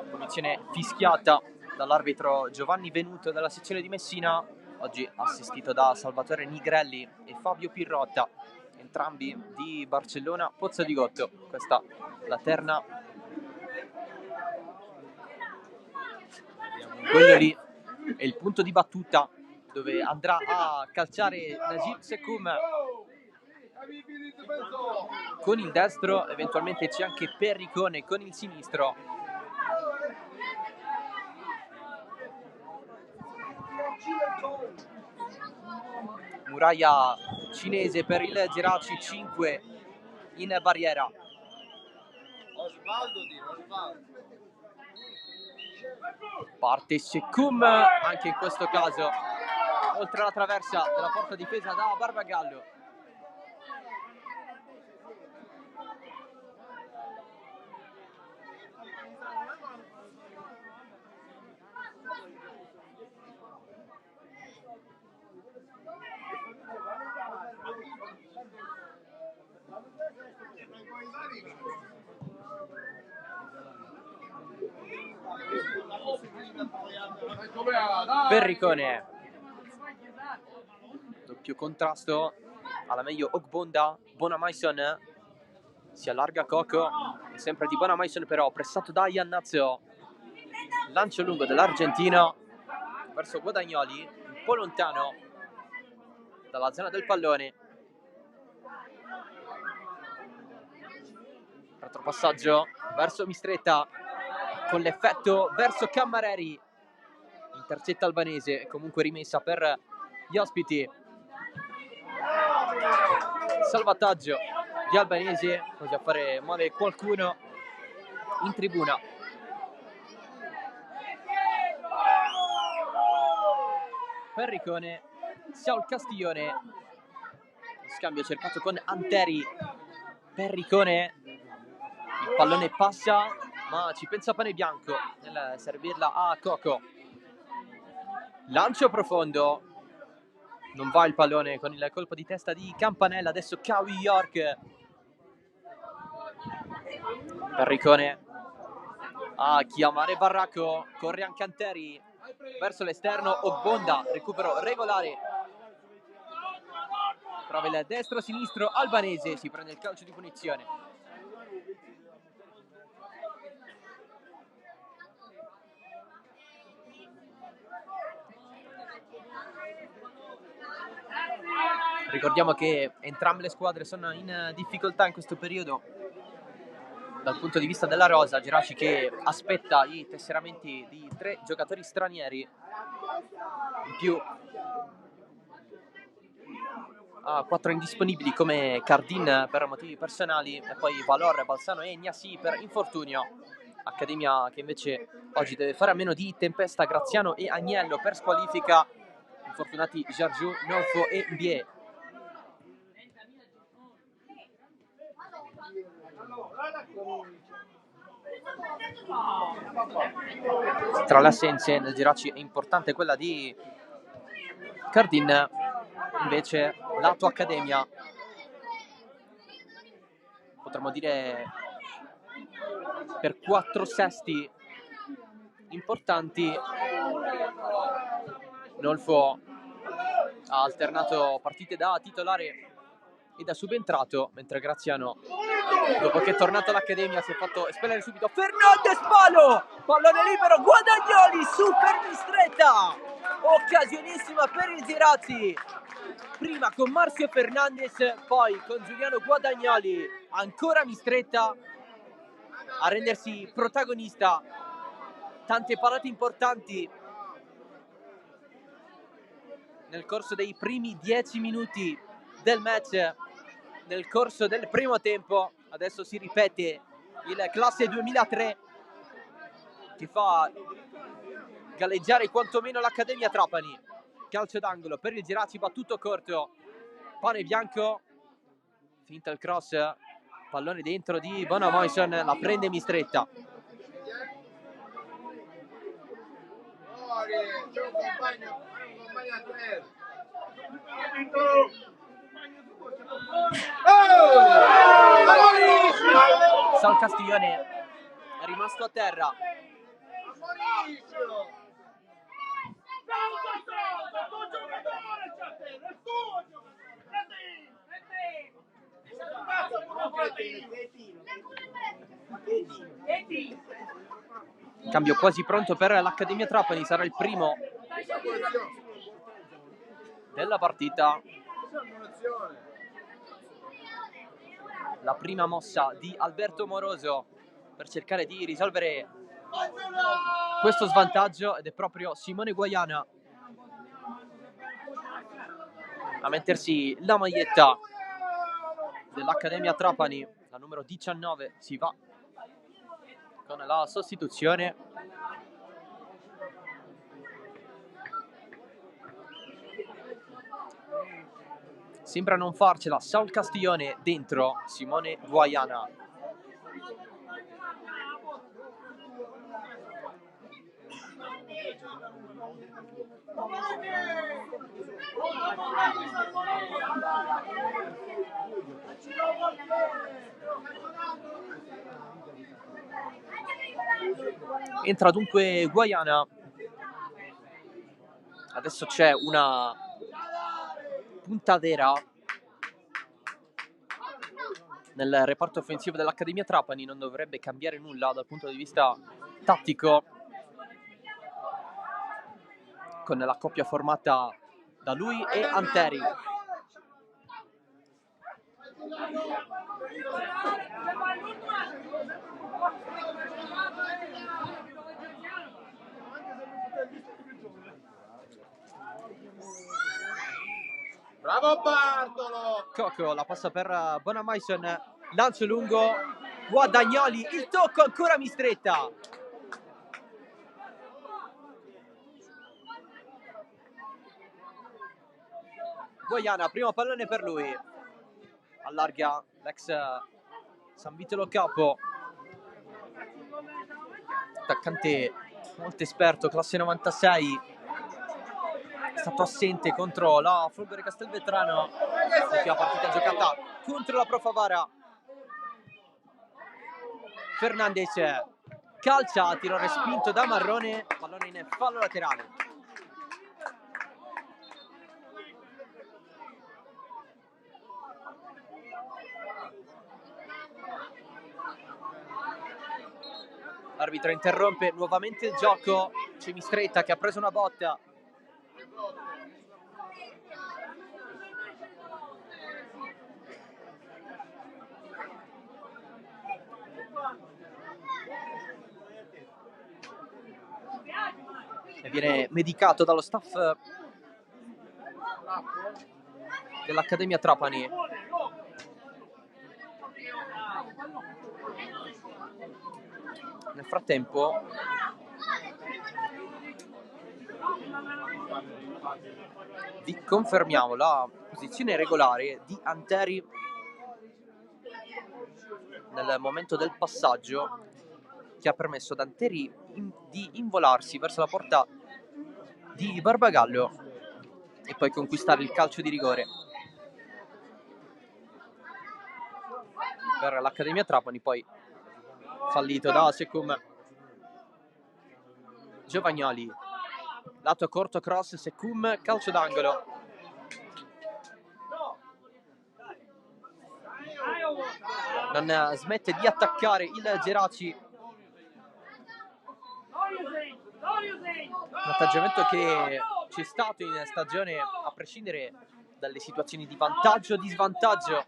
Punizione fischiata dall'arbitro Giovanni Venuto della sezione di Messina, oggi assistito da Salvatore Nigrelli e Fabio Pirrotta, entrambi di Barcellona Pozzo di Gotto. Questa la terna. Quello lì è il punto di battuta dove andrà a calciare Najib Secum con il destro, eventualmente c'è anche Perricone con il sinistro. Muraglia cinese per il Geraci, 5 in barriera. Parte Secum anche in questo caso oltre la traversa della porta difesa da Barbagallo. Perricone, doppio contrasto, alla meglio Ogbonda, Bonamaison, si allarga Coco, sempre di Bonamaison però, pressato da Iannazzo, lancio lungo dell'argentino verso Guadagnoli, un po' lontano dalla zona del pallone, retropassaggio verso Mistretta, con l'effetto verso Cammareri, intercetta Albanese, comunque rimessa per gli ospiti, salvataggio di Albanese, così a fare male qualcuno in tribuna. Perricone, Saul Castiglione, scambio cercato con Anteri, Perricone, il pallone passa ma ci pensa Pane Bianco nel servirla a Coco, lancio profondo, non va il pallone con il colpo di testa di Campanella, adesso Kawi York, Perricone a chiamare Barracco, corre anche Anteri verso l'esterno, Ogbonda, recupero regolare, trova il destro-sinistro Albanese, si prende il calcio di punizione. Ricordiamo che entrambe le squadre sono in difficoltà in questo periodo dal punto di vista della rosa. Geraci che aspetta i tesseramenti di 3 giocatori stranieri, in più ha 4 indisponibili come Cardin per motivi personali e poi Valor, Balsano e Gnassi per infortunio. Accademia che invece oggi deve fare a meno di Tempesta, Graziano e Agnello per squalifica, infortunati Giorgio, Nolfo e Mbie. Tra le assenze nel Geraci è importante quella di Cardin, invece lato Accademia potremmo dire per 4 sesti importanti. Nolfo ha alternato partite da titolare e da subentrato, mentre Graziano, dopo che è tornato all'Accademia, si è fatto espellere subito. Fernandez, palo! Pallone libero, Guadagnoli, super mistretta! Occasionissima per il Geraci. Prima con Marzio Fernandez, poi con Giuliano Guadagnoli, ancora mistretta a rendersi protagonista. Tante parate importanti nel corso dei primi 10 minuti del match, nel corso del primo tempo. Adesso si ripete il classe 2003 che fa galleggiare quantomeno l'Accademia Trapani. Calcio d'angolo per il Geraci, battuto corto, Pane Bianco, finta il cross, pallone dentro di Bonamoison, la prende mistretta. Sal Castiglione è rimasto a terra. Cambio quasi pronto per l'Accademia Trapani, sarà il primo della partita. La prima mossa di Alberto Moroso per cercare di risolvere questo svantaggio, ed è proprio Simone Guaiana a mettersi la maglietta dell'Accademia Trapani, la numero 19. Si va con la sostituzione. Sembra non farcela Saul Castiglione, dentro Simone Guaiana. Entra dunque Guaiana. Adesso c'è una punta vera nel reparto offensivo dell'Accademia Trapani. Non dovrebbe cambiare nulla dal punto di vista tattico, con la coppia formata da lui e Anteri. Bravo Bartolo! Coco la passa per Bonamaison, lancio lungo, Guadagnoli, il tocco ancora mistretta. Guaiana, primo pallone per lui, allarga l'ex San Vitolo Capo, attaccante molto esperto, classe 96, è stato assente contro la Folgore Castelvetrano, l'ultima partita giocata contro la Pro Favara. Fernandez calcia, tiro respinto da Marrone, pallone in fallo laterale. L'arbitro interrompe nuovamente il gioco, c'è Mistretta che ha preso una botta. e viene medicato dallo staff dell'Accademia Trapani. Nel frattempo vi confermiamo la posizione regolare di Anteri nel momento del passaggio, che ha permesso ad Anteri di involarsi verso la porta di Barbagallo e poi conquistare il calcio di rigore per l'Accademia Trapani, poi fallito da Secum. Giovagnoli, lato corto, cross, Secum, calcio d'angolo. Non smette di attaccare il Geraci, un atteggiamento che c'è stato in stagione a prescindere dalle situazioni di vantaggio o di svantaggio.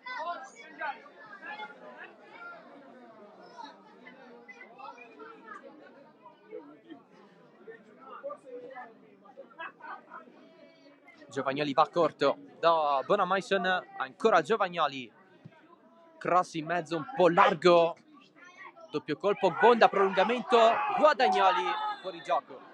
Giovagnoli va corto da Bonamaison, ancora Giovagnoli, cross in mezzo un po' largo, doppio colpo, Bonda, prolungamento, Guadagnoli, fuori gioco.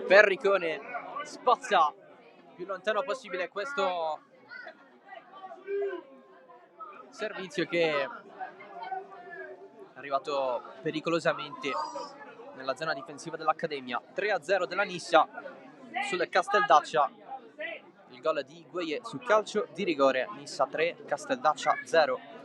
Perricone spazza più lontano possibile questo servizio che è arrivato pericolosamente nella zona difensiva dell'Accademia. 3-0 della Nissa sul Casteldaccia, il gol di Gueye sul calcio di rigore. Nissa 3, Casteldaccia 0.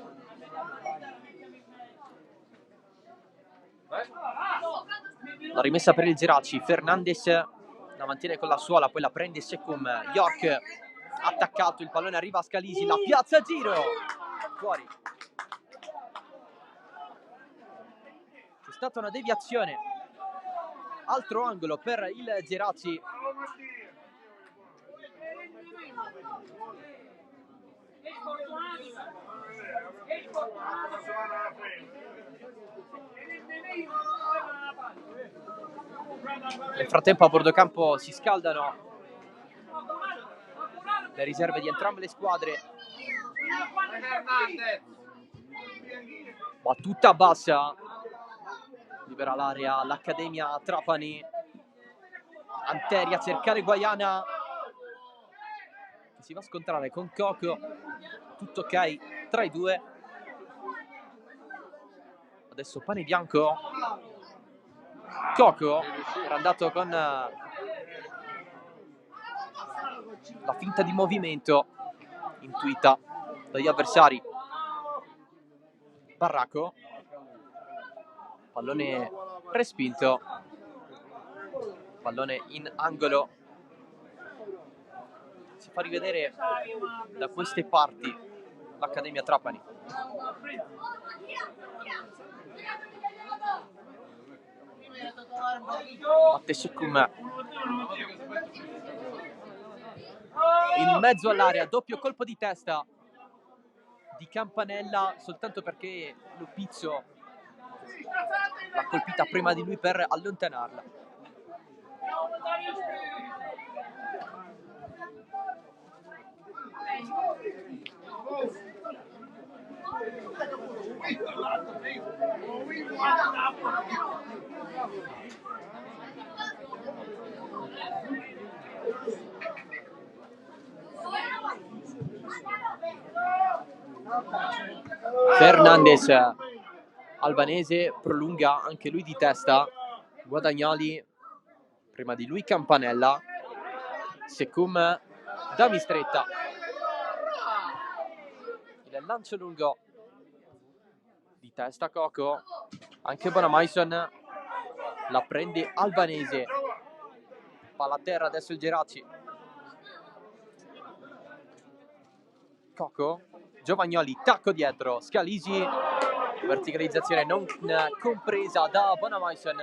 La rimessa per il Geraci, Fernandez la mantiene con la suola, poi la prende Secum, York attaccato, il pallone arriva a Scalisi, la piazza a giro, fuori. C'è stata una deviazione, altro angolo per il Geraci. Nel frattempo a bordo campo si scaldano le riserve di entrambe le squadre. Battuta bassa, libera l'area l'Accademia Trapani. Anteri a cercare Guaiana, che si va a scontrare con Coco. Tutto ok tra i due. Adesso pane bianco. Coco era andato con la finta di movimento intuita dagli avversari. Barraco, pallone respinto, pallone in angolo. Si fa rivedere da queste parti l'Accademia Trapani. Batte Secum in mezzo all'area, doppio colpo di testa di Campanella, soltanto perché Lupizzo l'ha colpita prima di lui per allontanarla. Fernandez, albanese, prolunga anche lui di testa. Guadagnoli, prima di lui Campanella. Secum da Mistretta. Il lancio lungo di testa Coco, anche Bonamaison la prende albanese. Palla a terra adesso il Geraci. Coco Giovagnoli, tacco dietro, Scalisi, verticalizzazione non compresa da Bonamaison.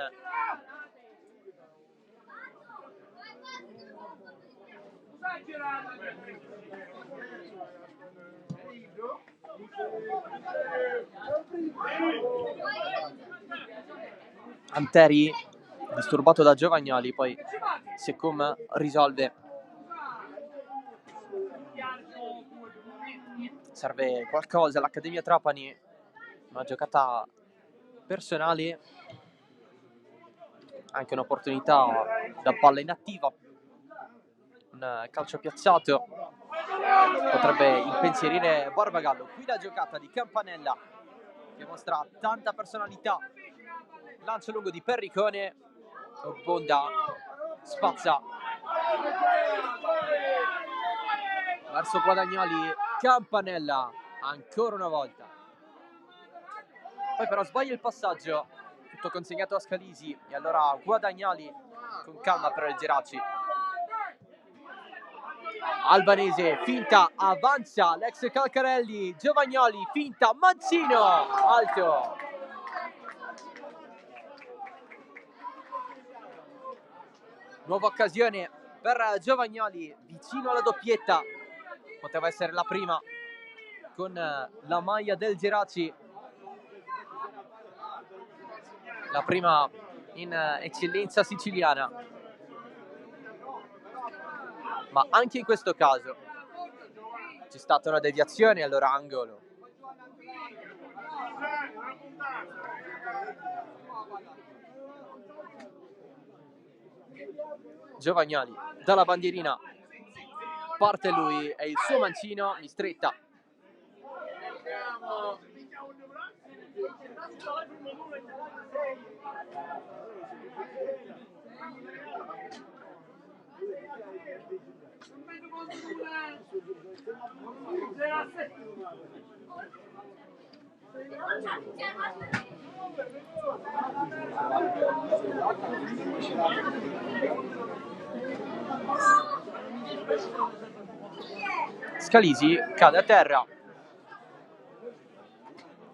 Anteri disturbato da Giovagnoli, poi Secum risolve. Serve qualcosa all'Accademia Trapani, una giocata personale, anche un'opportunità da palla inattiva, un calcio piazzato potrebbe impensierire Barbagallo. Qui la giocata di Campanella che mostra tanta personalità, lancio lungo di Perricone, Bonda spazza verso Guadagnoli, Campanella ancora una volta, poi però sbaglia il passaggio, tutto consegnato a Scalisi e allora Guadagnoli con calma per il Geraci. Albanese, finta, avanza l'ex Calcarelli, Giovagnoli, finta, Mancino, alto. Nuova occasione per Giovagnoli, vicino alla doppietta, poteva essere la prima con la maglia del Geraci, la prima in eccellenza siciliana, ma anche in questo caso c'è stata una deviazione, allora angolo. Giovagnoli dalla bandierina, parte lui, è il suo Mancino, in stretta. Scalisi cade a terra,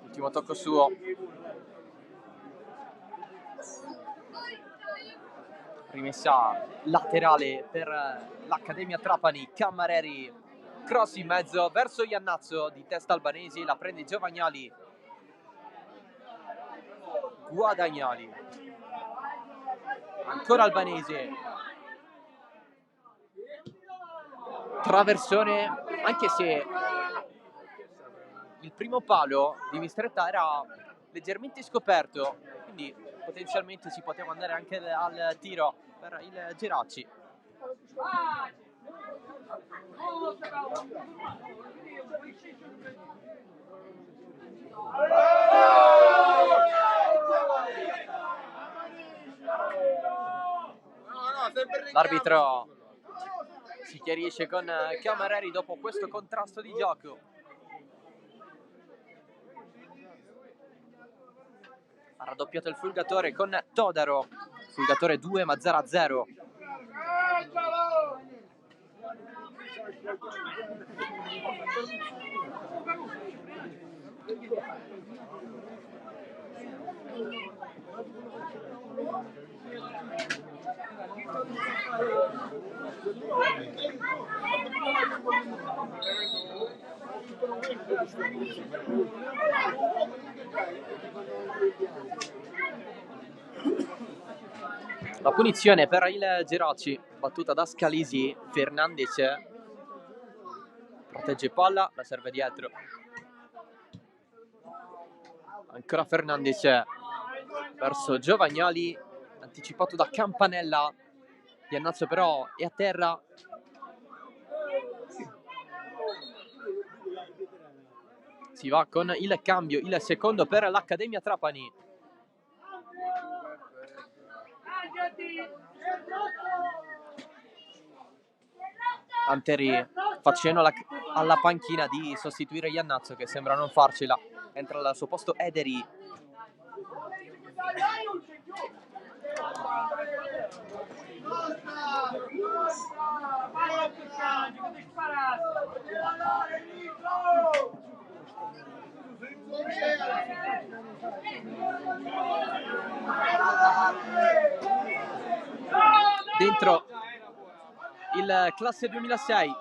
ultimo tocco suo, rimessa laterale per l'Accademia Trapani, Cammareri, cross in mezzo verso Iannazzo, di testa Albanesi, la prende Giovagnoli, Guadagnoli, ancora Albanese, traversone, anche se il primo palo di Mistretta era leggermente scoperto, quindi potenzialmente si poteva andare anche al tiro per il Geraci. L'arbitro si chiarisce con Cammareri dopo questo contrasto di gioco. Ha raddoppiato il Fulgatore con Todaro, Fulgatore 2 Mazzara 0. La punizione per il Geraci, battuta da Scalisi, Fernandez protegge palla, la serve dietro. Ancora Fernandez verso Giovagnoli, anticipato da Campanella. Iannazzo però è a terra. Si va con il cambio, il secondo per l'Accademia Trapani. Anteri fa cenno alla panchina di sostituire Iannazzo, che sembra non farcela. Entra al suo posto Ederi. contro il classe 2006.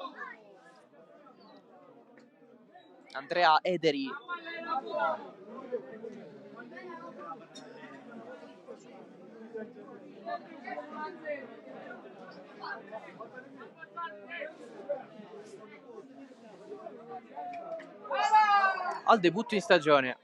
Andrea Ederi. Al debutto in stagione.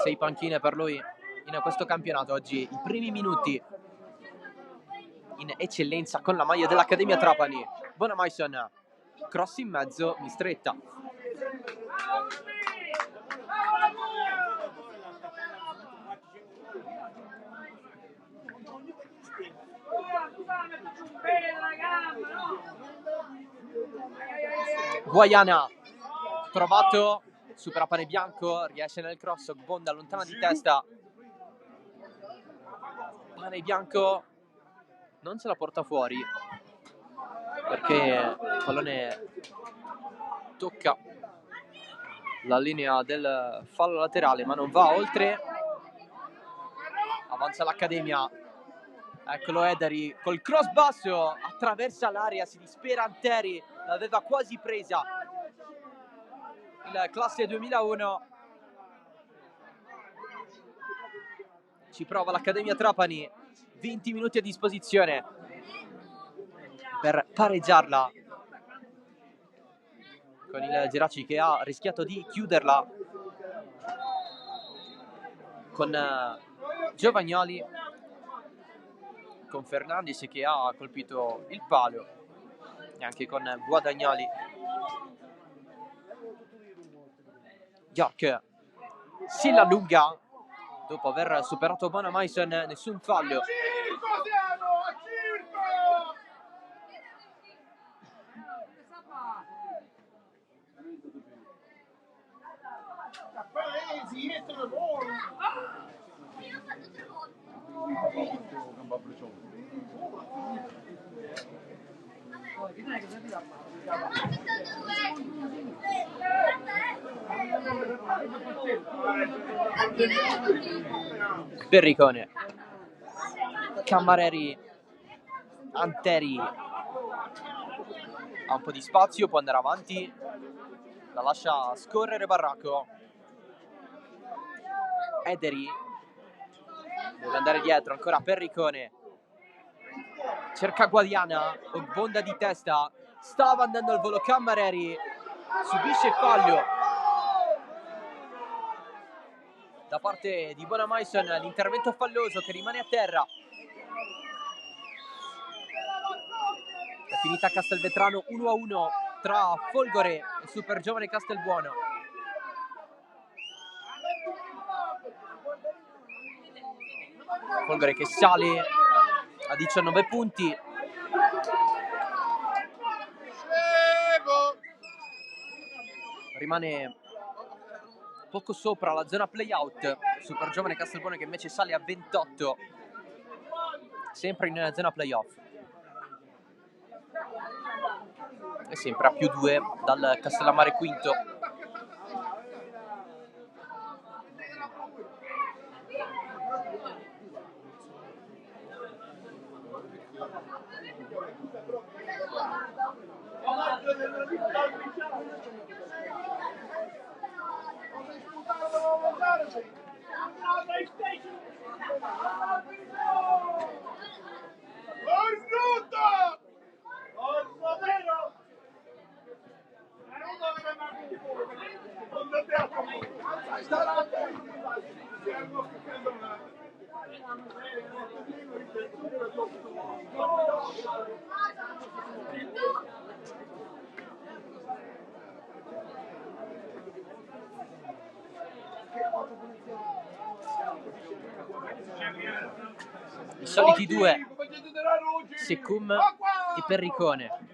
Sei panchine per lui in questo campionato oggi, i primi minuti in eccellenza con la maglia dell'Accademia Trapani. Bonamaison, cross in mezzo, Mistretta. Guaiana, trovato, supera Pane Bianco, riesce nel cross, Bonda lontana di testa. Pane Bianco non se la porta fuori perché il pallone tocca la linea del fallo laterale, ma non va oltre. Avanza l'Accademia. Eccolo Ederi col cross basso, attraversa l'area, si dispera Anteri, l'aveva quasi presa il classe 2001. Ci prova l'Accademia Trapani, 20 minuti a disposizione per pareggiarla, con il Geraci che ha rischiato di chiuderla con Giovagnoli, con Fernandez che ha colpito il palo e anche con Guadagnoli. York si allunga dopo aver superato Bonamaison, nessun fallo. Perricone, Cammareri, Anteri ha un po' di spazio, può andare avanti, la lascia scorrere Barracco. Ederi deve andare dietro, ancora Perricone, cerca Guadiana, Bonda di testa, stava andando al volo Cammareri, subisce fallo da parte di Bonamaison, l'intervento falloso che rimane a terra. È finita a Castelvetrano 1-1 tra Folgore e Super Giovane Castelbuono. Folgore che sale a 19 punti. Rimane poco sopra la zona playout. Super Giovane Castelbuono che invece sale a 28, sempre in zona playoff. E sempre a +2 dal Castellammare quinto. I soliti due, Secum e Perricone.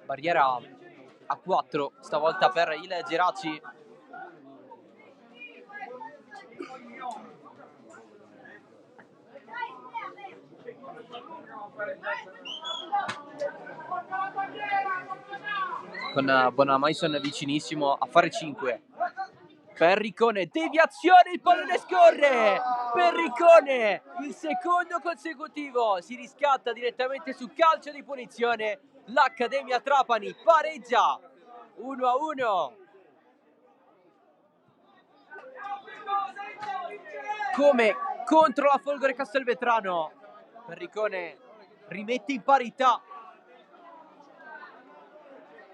Barriera a 4 stavolta per il Geraci. con Bonamaison vicinissimo a fare 5. Perricone, deviazione, il pallone scorre. Perricone, il secondo consecutivo, si riscatta direttamente su calcio di punizione. L'Accademia Trapani pareggia 1-1. Come contro la Folgore Castelvetrano, Perricone rimette in parità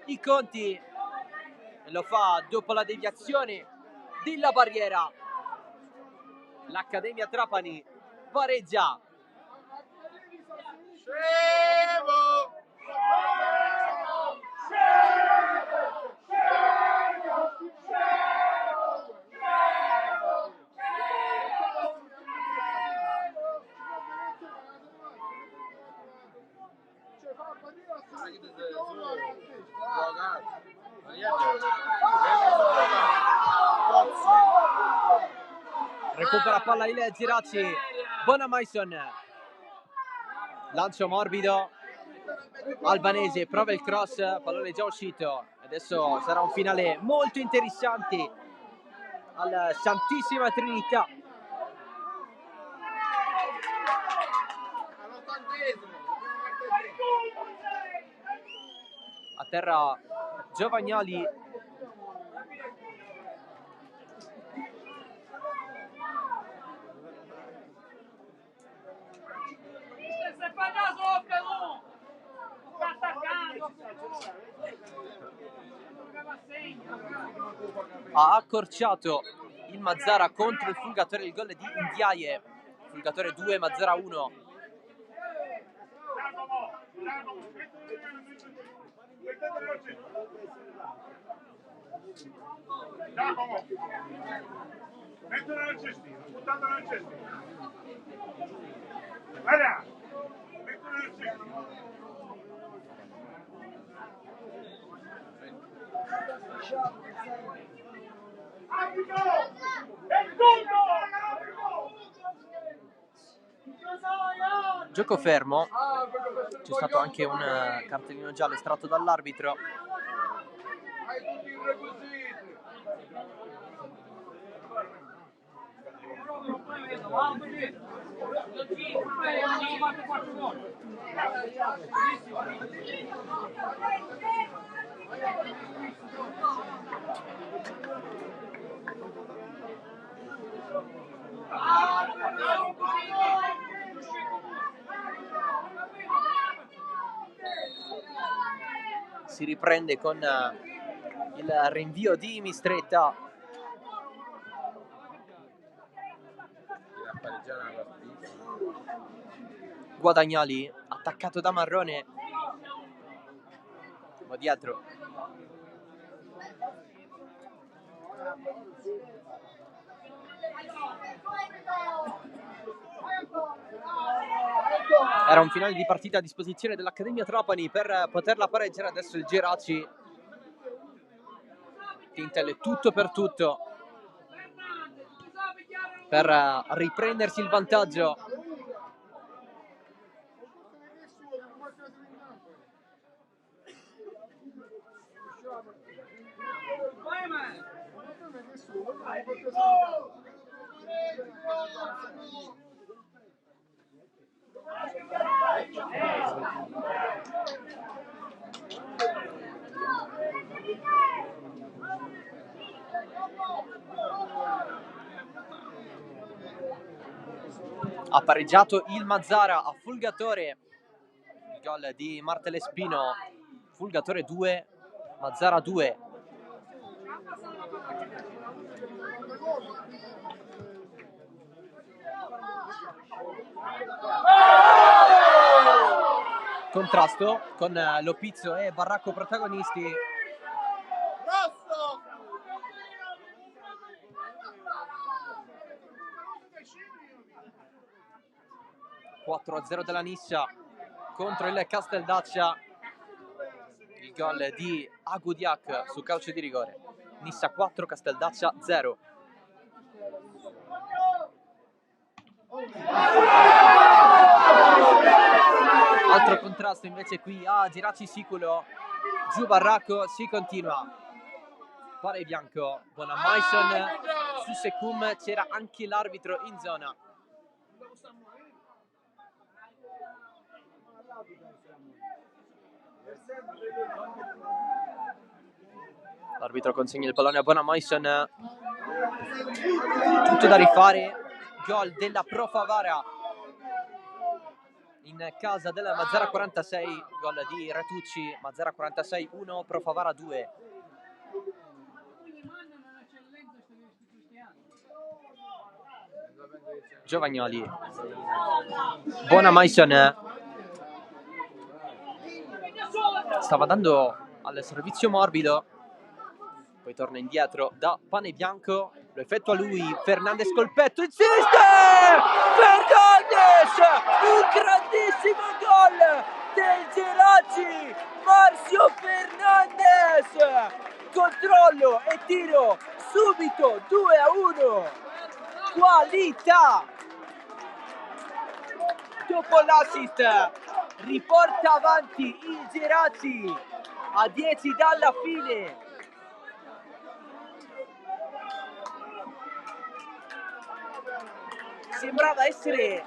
i conti e lo fa dopo la deviazione della barriera. L'Accademia Trapani pareggia. Scemo! Recupera palla il Geraci. Bonamaison, lancio morbido. Albanese prova il cross, pallone già uscito. Adesso sarà un finale molto interessante al Santissima Trinità. A terra Giovagnoli. Ha accorciato il Mazzara contro il Fulgatore, il gol di Indiaye. Fulgatore 2, Mazzara 1. Mettono nel cestino, buttatelo nel cestino. Guarda, mettono nel cestino. Gioco fermo. C'è stato anche un cartellino giallo estratto dall'arbitro. Hai tutti i requisiti. Si riprende con il rinvio di Mistretta. Guadagnali attaccato da Marrone. Ma dietro. Era un finale di partita a disposizione dell'Accademia Trapani per poterla pareggiare. Adesso il Geraci tenta il tutto per tutto per riprendersi il vantaggio. Ha pareggiato il Mazzara a Fulgatore. Il gol di Martellespino. Fulgatore 2, Mazzara 2. Contrasto con Lopizzo e Barracco protagonisti. Rosso! 4-0 della Nissa contro il Casteldaccia. Il gol di Agudiak su calcio di rigore. Nissa 4, Casteldaccia 0. Altro contrasto invece qui a Geraci Siculo, giù Barracco, si continua. Pare bianco, buona Maison su Secum, c'era anche l'arbitro in zona. L'arbitro consegna il pallone a buona Maison, tutto da rifare, gol della Pro Favara in casa della Mazzara 46, gol di Ratucci, Mazzara 46 1, Pro Favara 2. Giovagnoli, buona Maison, stava dando al servizio morbido, poi torna indietro da Pane Bianco, lo effettua lui, Fernandez col petto, insiste! Fernandez! Un grandissimo gol del Geraci! Marcio Fernandez! Controllo e tiro subito, 2-1! Qualità! Dopo l'assist riporta avanti il Geraci a 10 dalla fine. Sembrava essere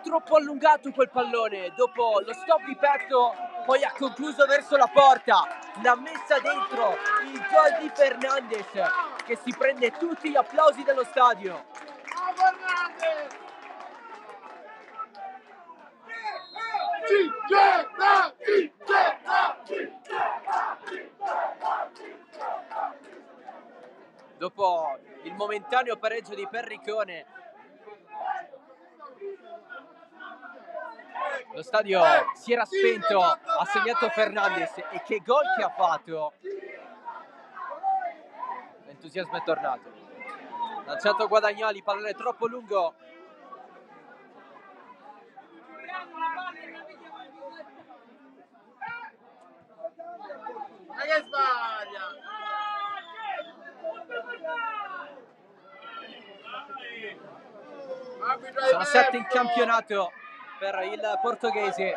troppo allungato quel pallone, dopo lo stop di petto poi ha concluso verso la porta, l'ha messa dentro, il gol di Fernandez che si prende tutti gli applausi dello stadio. Dopo il momentaneo pareggio di Perricone, lo stadio si era spento, ha segnato Fernandez e che gol che ha fatto! L'entusiasmo è tornato. Lanciato Guadagnoli, pallone troppo lungo. Ma che sbaglia? Sono 7 in campionato per il portoghese.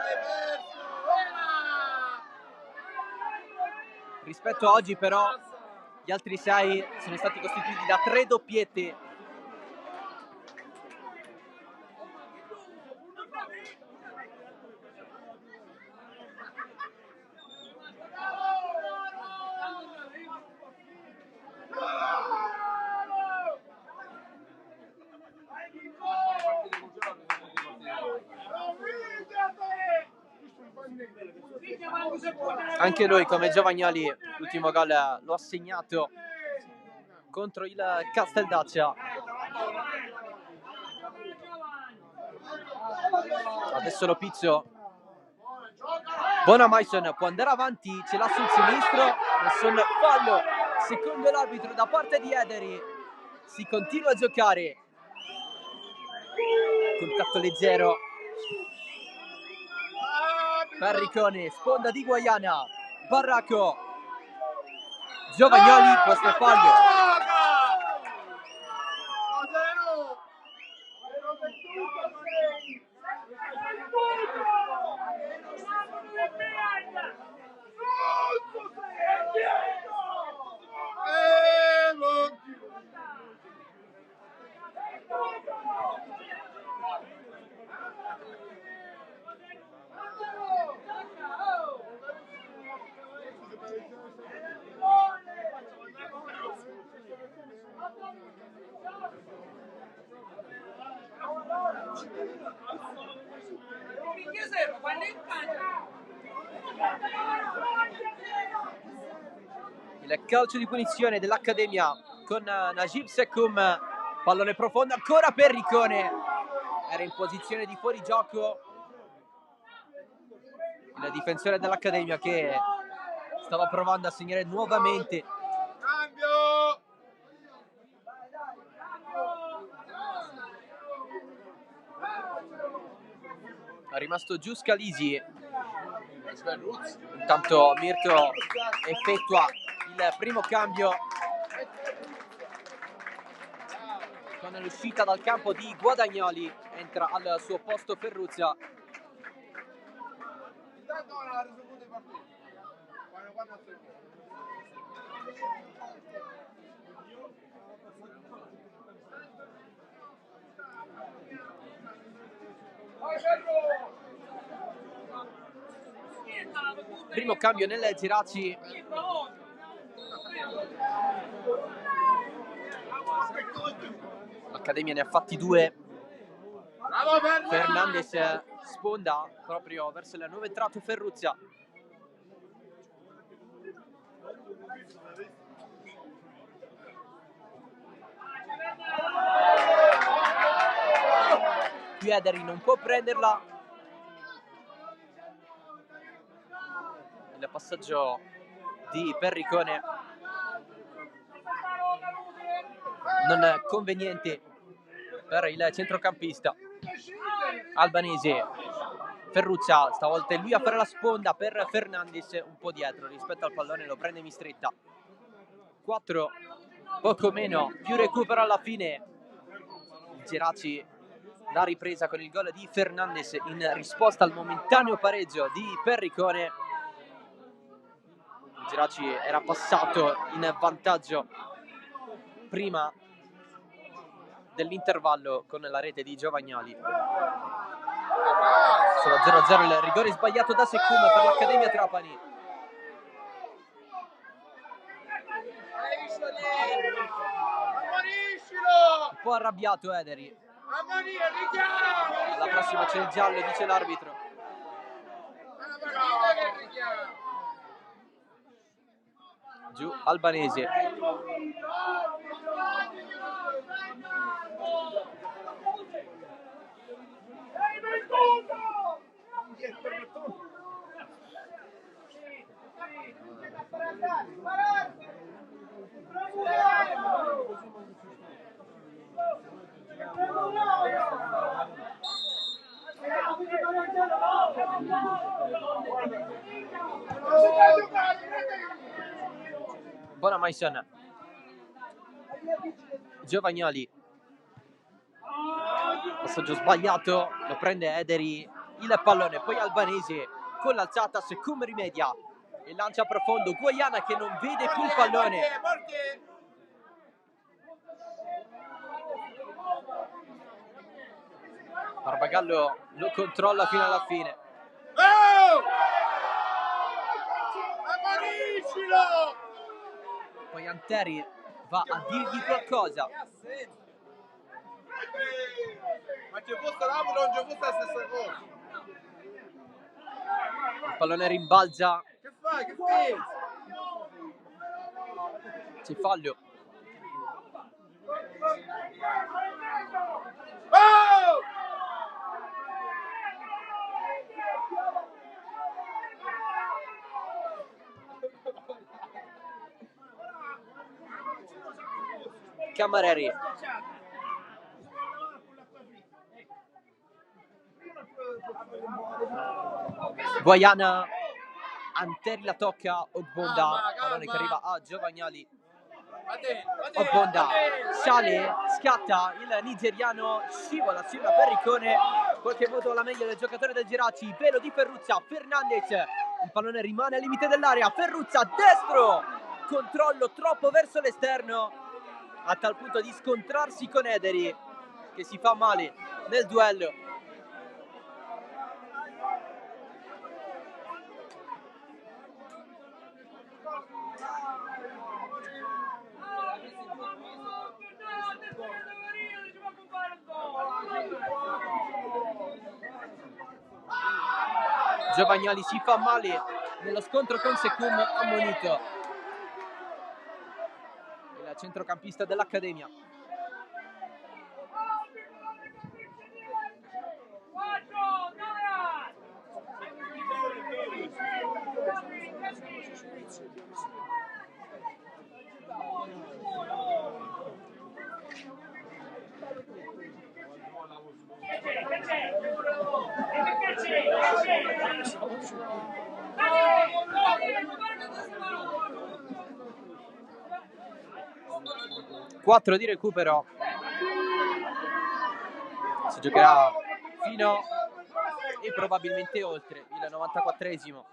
Rispetto a oggi però gli altri 6 sono stati costituiti da 3 doppiette. Anche lui, come Giovagnoli, l'ultimo gol lo ha segnato contro il Casteldaccia. Adesso lo Pizzo. Buona Maison, può andare avanti, ce l'ha sul sinistro. Nessun fallo, secondo l'arbitro da parte di Ederi. Si continua a giocare. Contatto leggero. Perricone, sponda di Guaiana, Barracco, Giovagnoli, questo è fallo. Il calcio di punizione dell'Accademia con Najib Secum, pallone profondo ancora per Ricone, era in posizione di fuorigioco il difensore dell'Accademia che stava provando a segnare nuovamente. Cambio! È rimasto giù Scalisi, intanto Mirto effettua il primo cambio con l'uscita dal campo di Guadagnoli, entra al suo posto Ferruzza. Tanto non ha reso punto di partita. Quando Primo cambio nel Geraci. L'Accademia ne ha fatti 2. Fernandez sponda proprio verso il nuovo entrato Ferruzza. Qui Ederi non può prenderla. Il passaggio di Perricone non conveniente per il centrocampista albanese. Ferruzza, stavolta è lui a fare la sponda per Fernandez, un po' dietro rispetto al pallone, lo prende Mistretta. 4, poco meno, più recupero alla fine. Il Geraci la ripresa con il gol di Fernandez in risposta al momentaneo pareggio di Perricone. Il Geraci era passato in vantaggio prima dell'intervallo con la rete di Giovagnoli. Solo 0-0 il rigore sbagliato da Secum per l'Accademia Trapani. Un po' arrabbiato Ederi. Alla prossima c'è il giallo, dice l'arbitro. Giù albanese. Buona Maison. Giovagnoli. Passaggio sbagliato, lo prende Ederi, il pallone, poi albanese con l'alzata, Secum rimedia e lancia profondo, Guaiana che non vede più il pallone. Barbagallo lo controlla fino alla fine. Poi Anteri va a dirgli qualcosa. Ma c'è fosse l'Apo, non c'è fosse la stessa cosa. Il pallone rimbalza. Che fai? Che fai? C'è fallo. Oh! Camareri. Guaiana, Anteri la tocca, Ogbonda, pallone che arriva a Giovagnoli. Ogbonda sale, scatta, il nigeriano scivola sulla Perricone, qualche modo alla meglio del giocatore del Geraci, velo di Ferruzza, Fernandez, il pallone rimane al limite dell'area, Ferruzza destro, controllo troppo verso l'esterno, a tal punto di scontrarsi con Ederi, che si fa male nel duello. Giovagnoli si fa male nello scontro con Secum, ammonito il centrocampista dell'Accademia. Quattro di recupero, si giocherà fino e probabilmente oltre il 94esimo.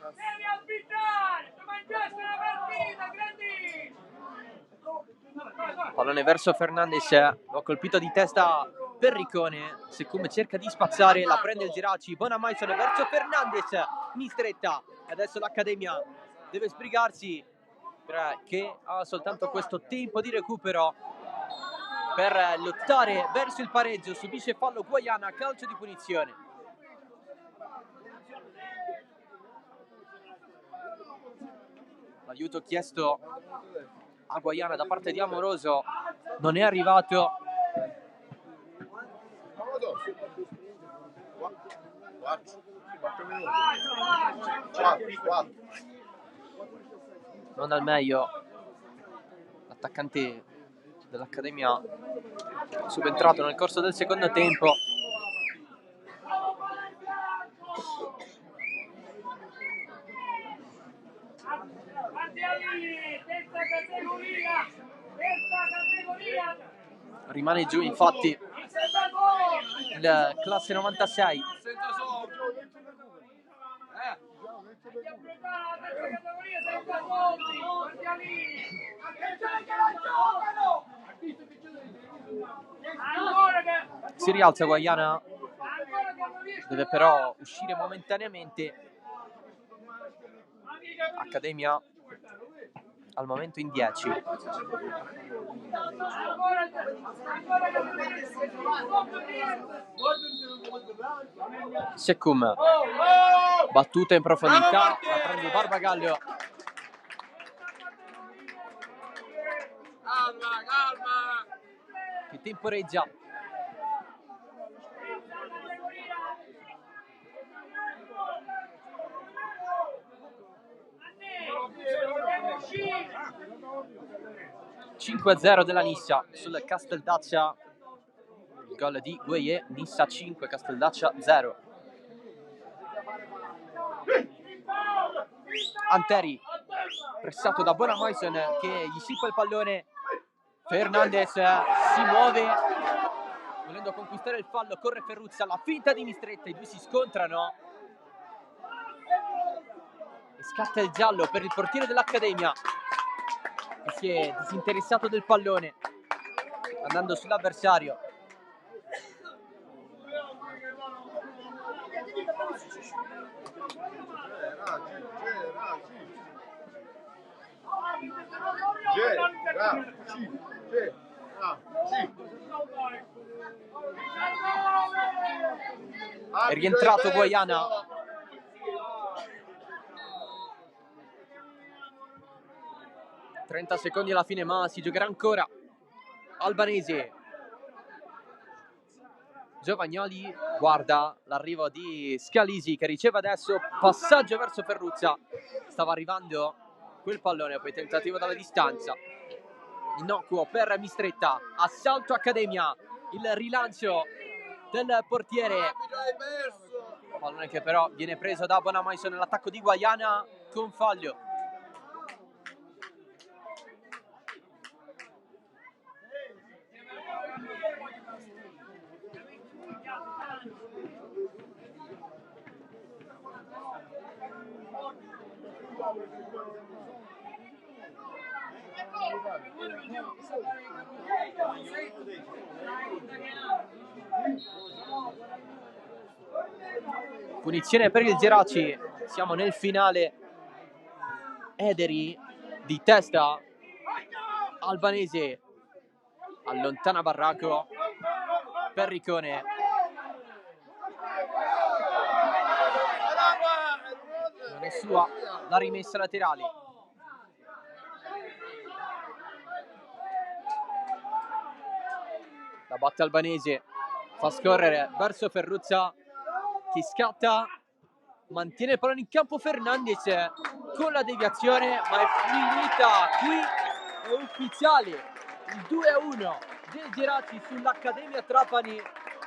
Devi arbitrare, tu mangiaste la partita, grandi! Pallone verso Fernandes, lo ha colpito di testa Perricone. Secum cerca di spazzare, la prende il Geraci. Bonamaison verso Fernandes, Mistretta. E adesso l'Accademia deve sbrigarsi perché ha soltanto questo tempo di recupero per lottare verso il pareggio. Subisce fallo Guaiana, calcio di punizione. L'aiuto chiesto a Guaiana da parte di Amoroso non è arrivato. Non al meglio l'attaccante dell'Accademia subentrato nel corso del secondo tempo. Rimane giù infatti il classe 96. Si rialza Guaiana, deve però uscire momentaneamente. Accademia al momento in 10. Secum, battuta in profondità, la prende Barbagallo. Calma. Che temporeggia. (5-0) della Nissa sul Casteldaccia. Il gol di Gueye, Nissa 5, Casteldaccia 0. Anteri, pressato da Bonamaison che gli sippa il pallone. Fernandes si muove volendo conquistare il fallo, corre Ferruzza, la finta di Mistretta, i due si scontrano e scatta il giallo per il portiere dell'Accademia che si è disinteressato del pallone andando sull'avversario. È rientrato Guaiana. (30 secondi alla fine, ma si giocherà ancora. Albanese. Giovagnoli guarda l'arrivo di Scalisi che riceve adesso passaggio verso Ferruzza. Stava arrivando quel pallone, poi tentativo dalla distanza. Innocuo per Mistretta. Assalto Accademia. Il rilancio del portiere. Pallone che però viene preso da Bonamaison nell'attacco di Guaiana con fallo. Punizione per il Geraci. Siamo nel finale. Ederi di testa. Albanese allontana Barraco. Perricone. Non è sua la rimessa laterale. La batte Albanese, fa scorrere verso Ferruzza che scatta, mantiene il pallone in campo Fernandes con la deviazione, ma è finita qui, è ufficiale il 2-1 del Geraci sull'Accademia Trapani.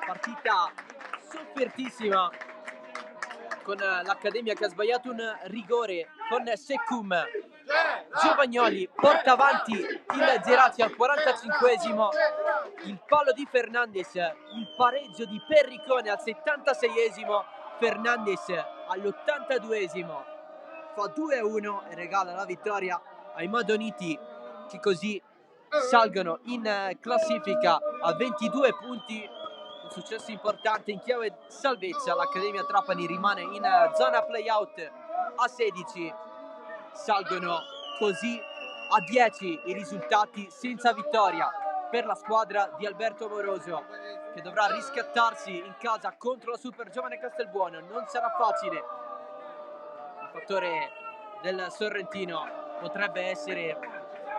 Partita soffertissima con l'Accademia che ha sbagliato un rigore con Secum. Giovagnoli porta avanti il Geraci al 45esimo il palo di Fernandez, il pareggio di Perricone al 76esimo, Fernandez all'82esimo fa 2-1 e regala la vittoria ai Madoniti, che così salgono in classifica a 22 punti. Un successo importante in chiave salvezza. L'Accademia Trapani rimane in zona playout a 16. Salgono così a 10 i risultati senza vittoria per la squadra di Alberto Moroso, che dovrà riscattarsi in casa contro la Super Giovane Castelbuono. Non sarà facile. Il fattore del Sorrentino potrebbe essere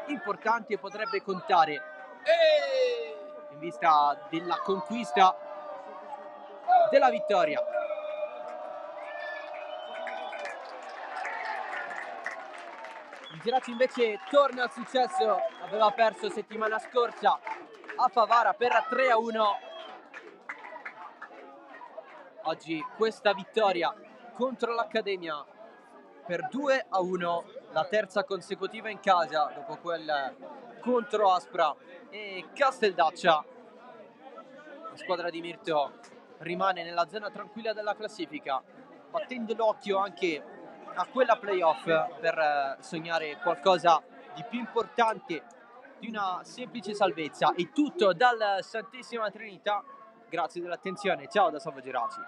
importante e potrebbe contare in vista della conquista della vittoria. Il Geraci invece torna al successo, aveva perso settimana scorsa a Favara per 3-1. Oggi questa vittoria contro l'Accademia per 2-1, la terza consecutiva in casa dopo quel contro Aspra e Casteldaccia. La squadra di Mirto rimane nella zona tranquilla della classifica, battendo l'occhio anche a quella playoff per sognare qualcosa di più importante di una semplice salvezza. È tutto dal Santissima Trinità, grazie dell'attenzione, ciao da Salvo Geraci.